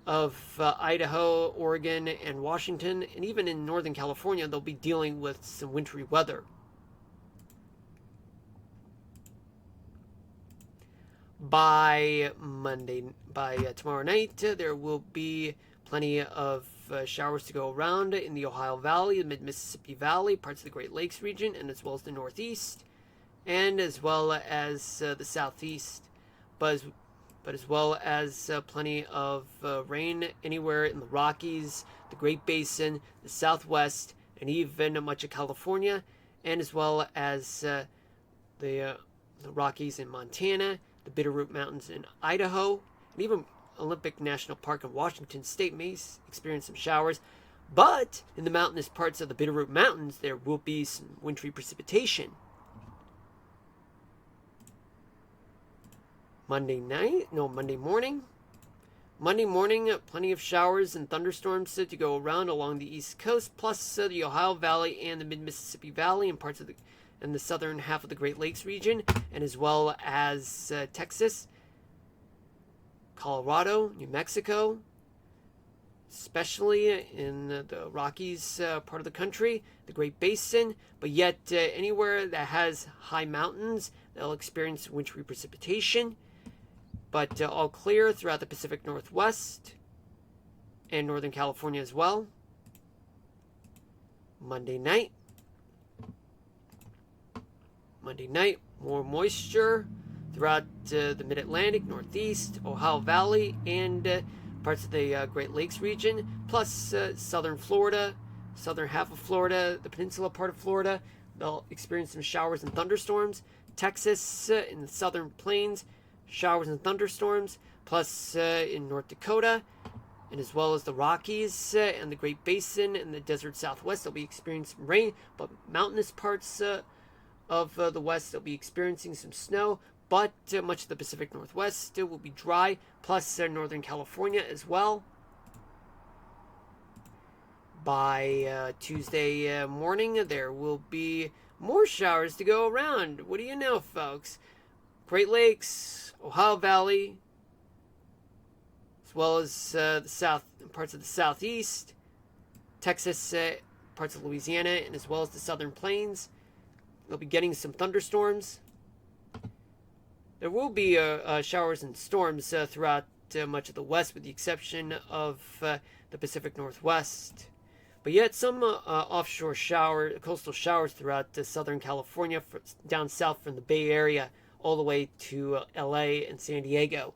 of Idaho, Oregon, and Washington, and even in Northern California, they'll be dealing with some wintry weather. By tomorrow night, there will be plenty of showers to go around in the Ohio Valley, the Mid-Mississippi Valley, parts of the Great Lakes region, and as well as the Northeast, and as well as the Southeast, but as well as plenty of rain anywhere in the Rockies, the Great Basin, the Southwest, and even much of California, and as well as the Rockies in Montana, the Bitterroot Mountains in Idaho, and even Olympic National Park in Washington State may experience some showers. But in the mountainous parts of the Bitterroot Mountains, there will be some wintry precipitation. Monday morning, plenty of showers and thunderstorms to go around along the East Coast, plus the Ohio Valley and the Mid-Mississippi Valley and parts of the southern half of the Great Lakes region, and as well as Texas, Colorado, New Mexico, especially in the Rockies part of the country, the Great Basin, but yet anywhere that has high mountains, they'll experience wintry precipitation. But all clear throughout the Pacific Northwest and Northern California as well. Monday night, more moisture throughout the Mid-Atlantic, Northeast, Ohio Valley, and parts of the Great Lakes region, plus southern Florida, southern half of Florida, the peninsula part of Florida. They'll experience some showers and thunderstorms. Texas in the southern plains, showers and thunderstorms, plus in North Dakota, and as well as the Rockies and the Great Basin and the desert Southwest, they'll be experiencing rain, but mountainous parts of the West, they'll be experiencing some snow, but much of the Pacific Northwest will be dry, plus Northern California as well. By Tuesday morning, there will be more showers to go around. What do you know, folks? Great Lakes, Ohio Valley, as well as parts of the Southeast, Texas, parts of Louisiana, and as well as the Southern Plains. They'll be getting some thunderstorms. There will be showers and storms throughout much of the West, with the exception of the Pacific Northwest. But yet some offshore coastal showers throughout Southern California, down south from the Bay Area, all the way to LA and San Diego.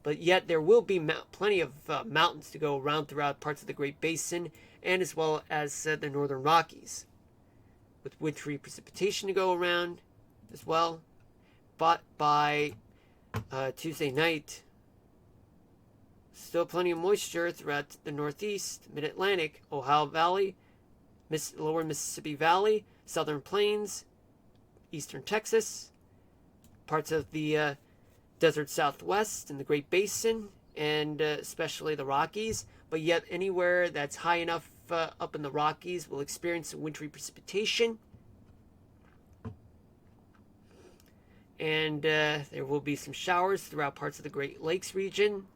But yet there will be plenty of mountains to go around throughout parts of the Great Basin, and as well as the Northern Rockies, with wintry precipitation to go around as well. But by Tuesday night, still plenty of moisture throughout the Northeast, Mid-Atlantic, Ohio Valley, Lower Mississippi Valley, Southern Plains, Eastern Texas, parts of the desert Southwest and the Great Basin, and especially the Rockies. But yet anywhere that's high enough up in the Rockies will experience wintry precipitation. And there will be some showers throughout parts of the Great Lakes region. And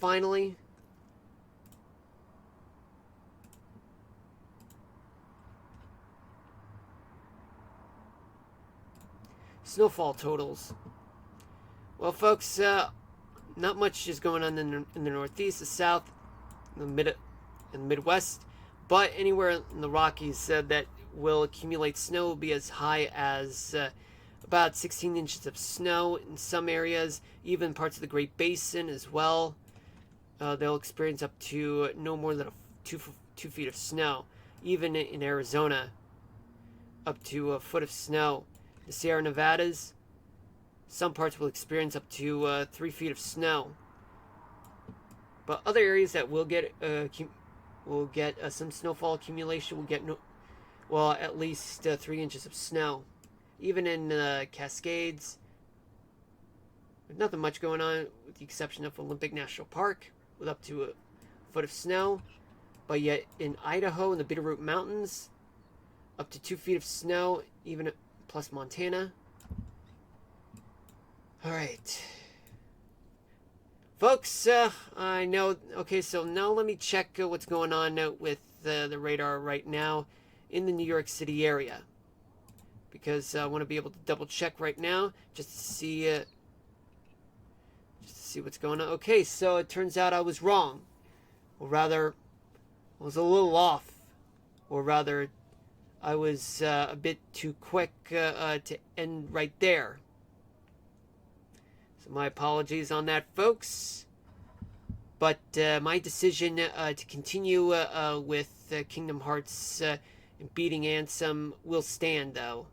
finally, snowfall totals. Well, folks, not much is going on in the Northeast, the South, the Midwest, but anywhere in the Rockies that will accumulate snow will be as high as about 16 inches of snow in some areas, even parts of the Great Basin as well. They'll experience up to no more than 2 feet of snow. Even in Arizona, up to a foot of snow. The Sierra Nevadas, some parts will experience up to 3 feet of snow. But other areas that will get some snowfall accumulation will get at least 3 inches of snow. Even in Cascades, there's nothing much going on with the exception of Olympic National Park with up to a foot of snow. But yet in Idaho and the Bitterroot Mountains, up to 2 feet of snow, even plus Montana. All right. Folks, I know. Okay, so now let me check what's going on with the radar right now in the New York City area. Because I want to be able to double check right now just to see what's going on. Okay, so it turns out I was wrong. Or rather, I was a little off. Or rather, I was a bit too quick to end right there. So my apologies on that, folks. But my decision to continue with Kingdom Hearts and beating Ansem will stand, though.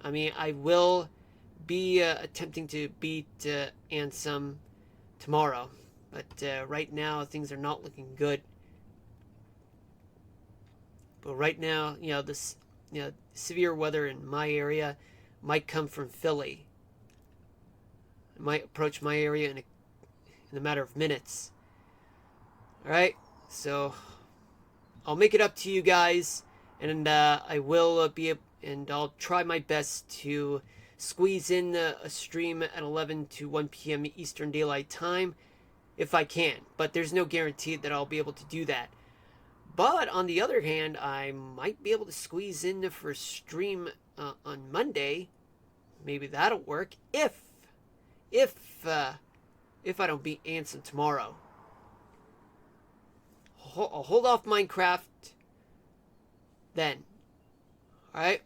I mean, I will be attempting to beat Ansem tomorrow. But right now, things are not looking good. But right now, this severe weather in my area might come from Philly. It might approach my area in a matter of minutes. Alright, so I'll make it up to you guys, and I will and I'll try my best to squeeze in a stream at 11 to 1 p.m. Eastern Daylight Time, if I can. But there's no guarantee that I'll be able to do that. But on the other hand, I might be able to squeeze in for a stream on Monday. Maybe that'll work if I don't beat Ansem tomorrow. I'll hold off Minecraft then. Alright?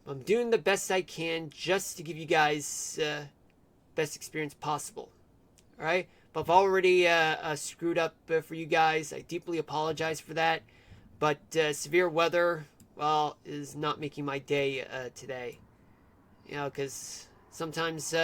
I'm doing the best I can just to give you guys best experience possible. Alright? But I've already screwed up for you guys. I deeply apologize for that. But severe weather, well, is not making my day today. Because sometimes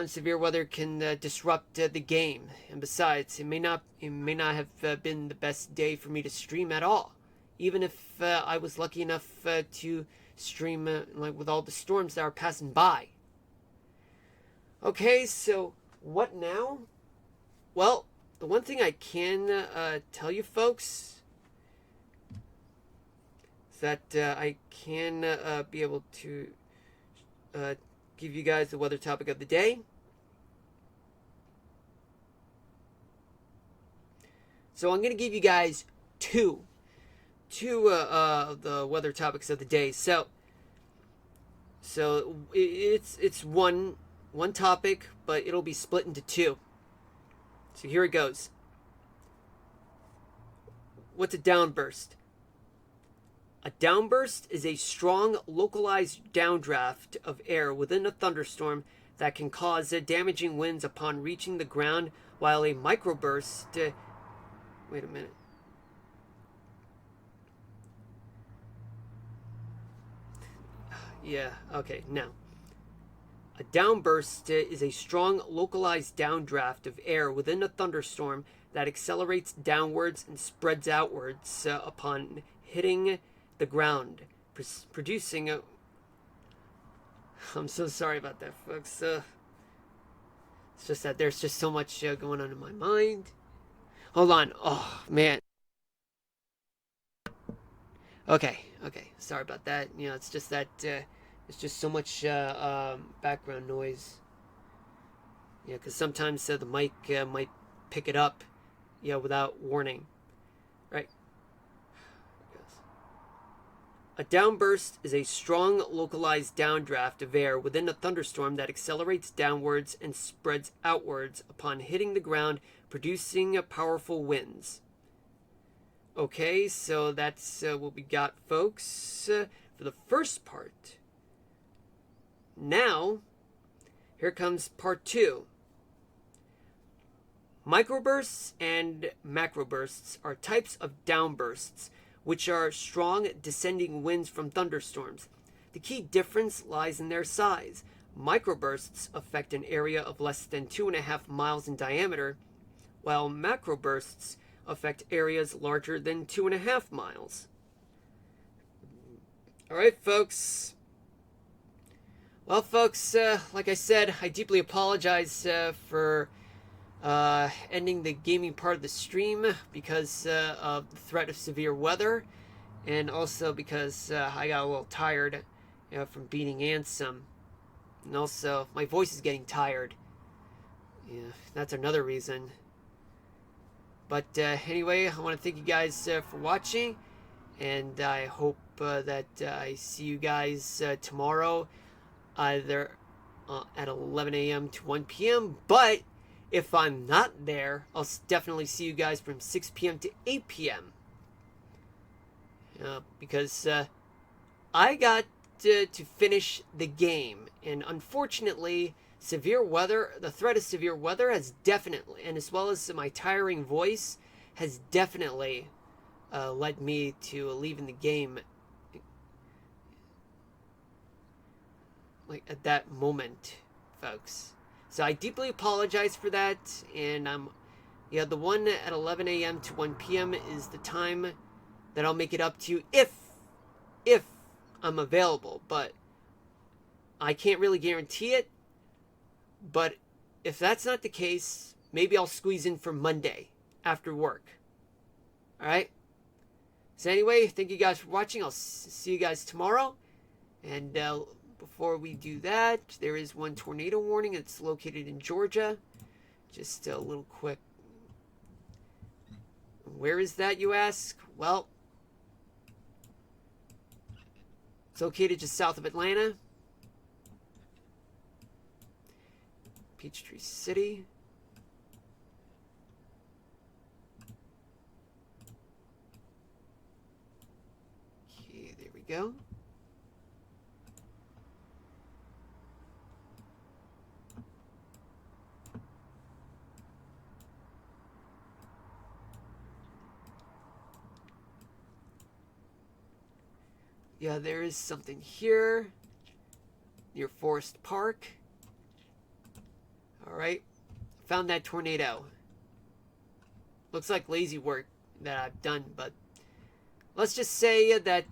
severe weather can disrupt the game. And besides, it may not have been the best day for me to stream at all. Even if I was lucky enough to stream like with all the storms that are passing by. Okay, so what now? Well, the one thing I can tell you folks is that I can be able to give you guys the weather topic of the day. So I'm going to give you guys two of the weather topics of the day. So it's one topic, but it'll be split into two. So here it goes. What's a downburst? A downburst is a strong, localized downdraft of air within a thunderstorm that can cause damaging winds upon reaching the ground, while a microburst... wait a minute. Yeah, okay, now. A downburst is a strong, localized downdraft of air within a thunderstorm that accelerates downwards and spreads outwards upon hitting the ground, producing a... I'm so sorry about that, folks. It's just that there's just so much going on in my mind. Hold on. Oh, man. Okay. Sorry about that. It's just that... it's just so much background noise. Because sometimes the mic might pick it up, without warning. Right? A downburst is a strong localized downdraft of air within a thunderstorm that accelerates downwards and spreads outwards upon hitting the ground, producing powerful winds. Okay, so that's what we got, folks, for the first part. Now, here comes part 2. Microbursts and macrobursts are types of downbursts, which are strong descending winds from thunderstorms. The key difference lies in their size. Microbursts affect an area of less than 2.5 miles in diameter, while macrobursts affect areas larger than 2.5 miles. Alright, folks. Well, folks, like I said, I deeply apologize for ending the gaming part of the stream because of the threat of severe weather, and also because I got a little tired from beating Ansem, and also my voice is getting tired. Yeah, that's another reason. But anyway, I want to thank you guys for watching, and I hope that I see you guys tomorrow, either at 11 a.m. to 1 p.m. But if I'm not there, I'll definitely see you guys from 6 p.m. to 8 p.m. Because I got to finish the game, and unfortunately, the threat of severe weather has definitely, and as well as my tiring voice, has definitely led me to leaving the game like at that moment, folks. So I deeply apologize for that, and the one at 11 a.m. to 1 p.m. is the time that I'll make it up to you if I'm available, but I can't really guarantee it. But if that's not the case, maybe I'll squeeze in for Monday after work. Alright? So anyway, thank you guys for watching. I'll see you guys tomorrow. And before we do that, there is one tornado warning. It's located in Georgia. Just a little quick. Where is that, you ask? Well, it's located just south of Atlanta. Peachtree City. Okay, there we go. Yeah, there is something here near Forest Park. Alright, found that tornado. Looks like lazy work that I've done, but let's just say that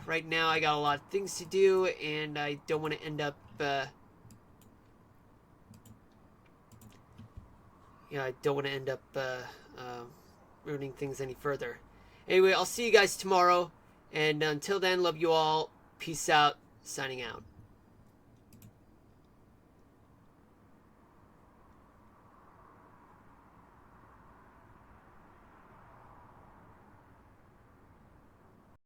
right now I got a lot of things to do, and I don't want to end up I don't want to end up ruining things any further. Anyway, I'll see you guys tomorrow, and until then, love you all. Peace out. Signing out.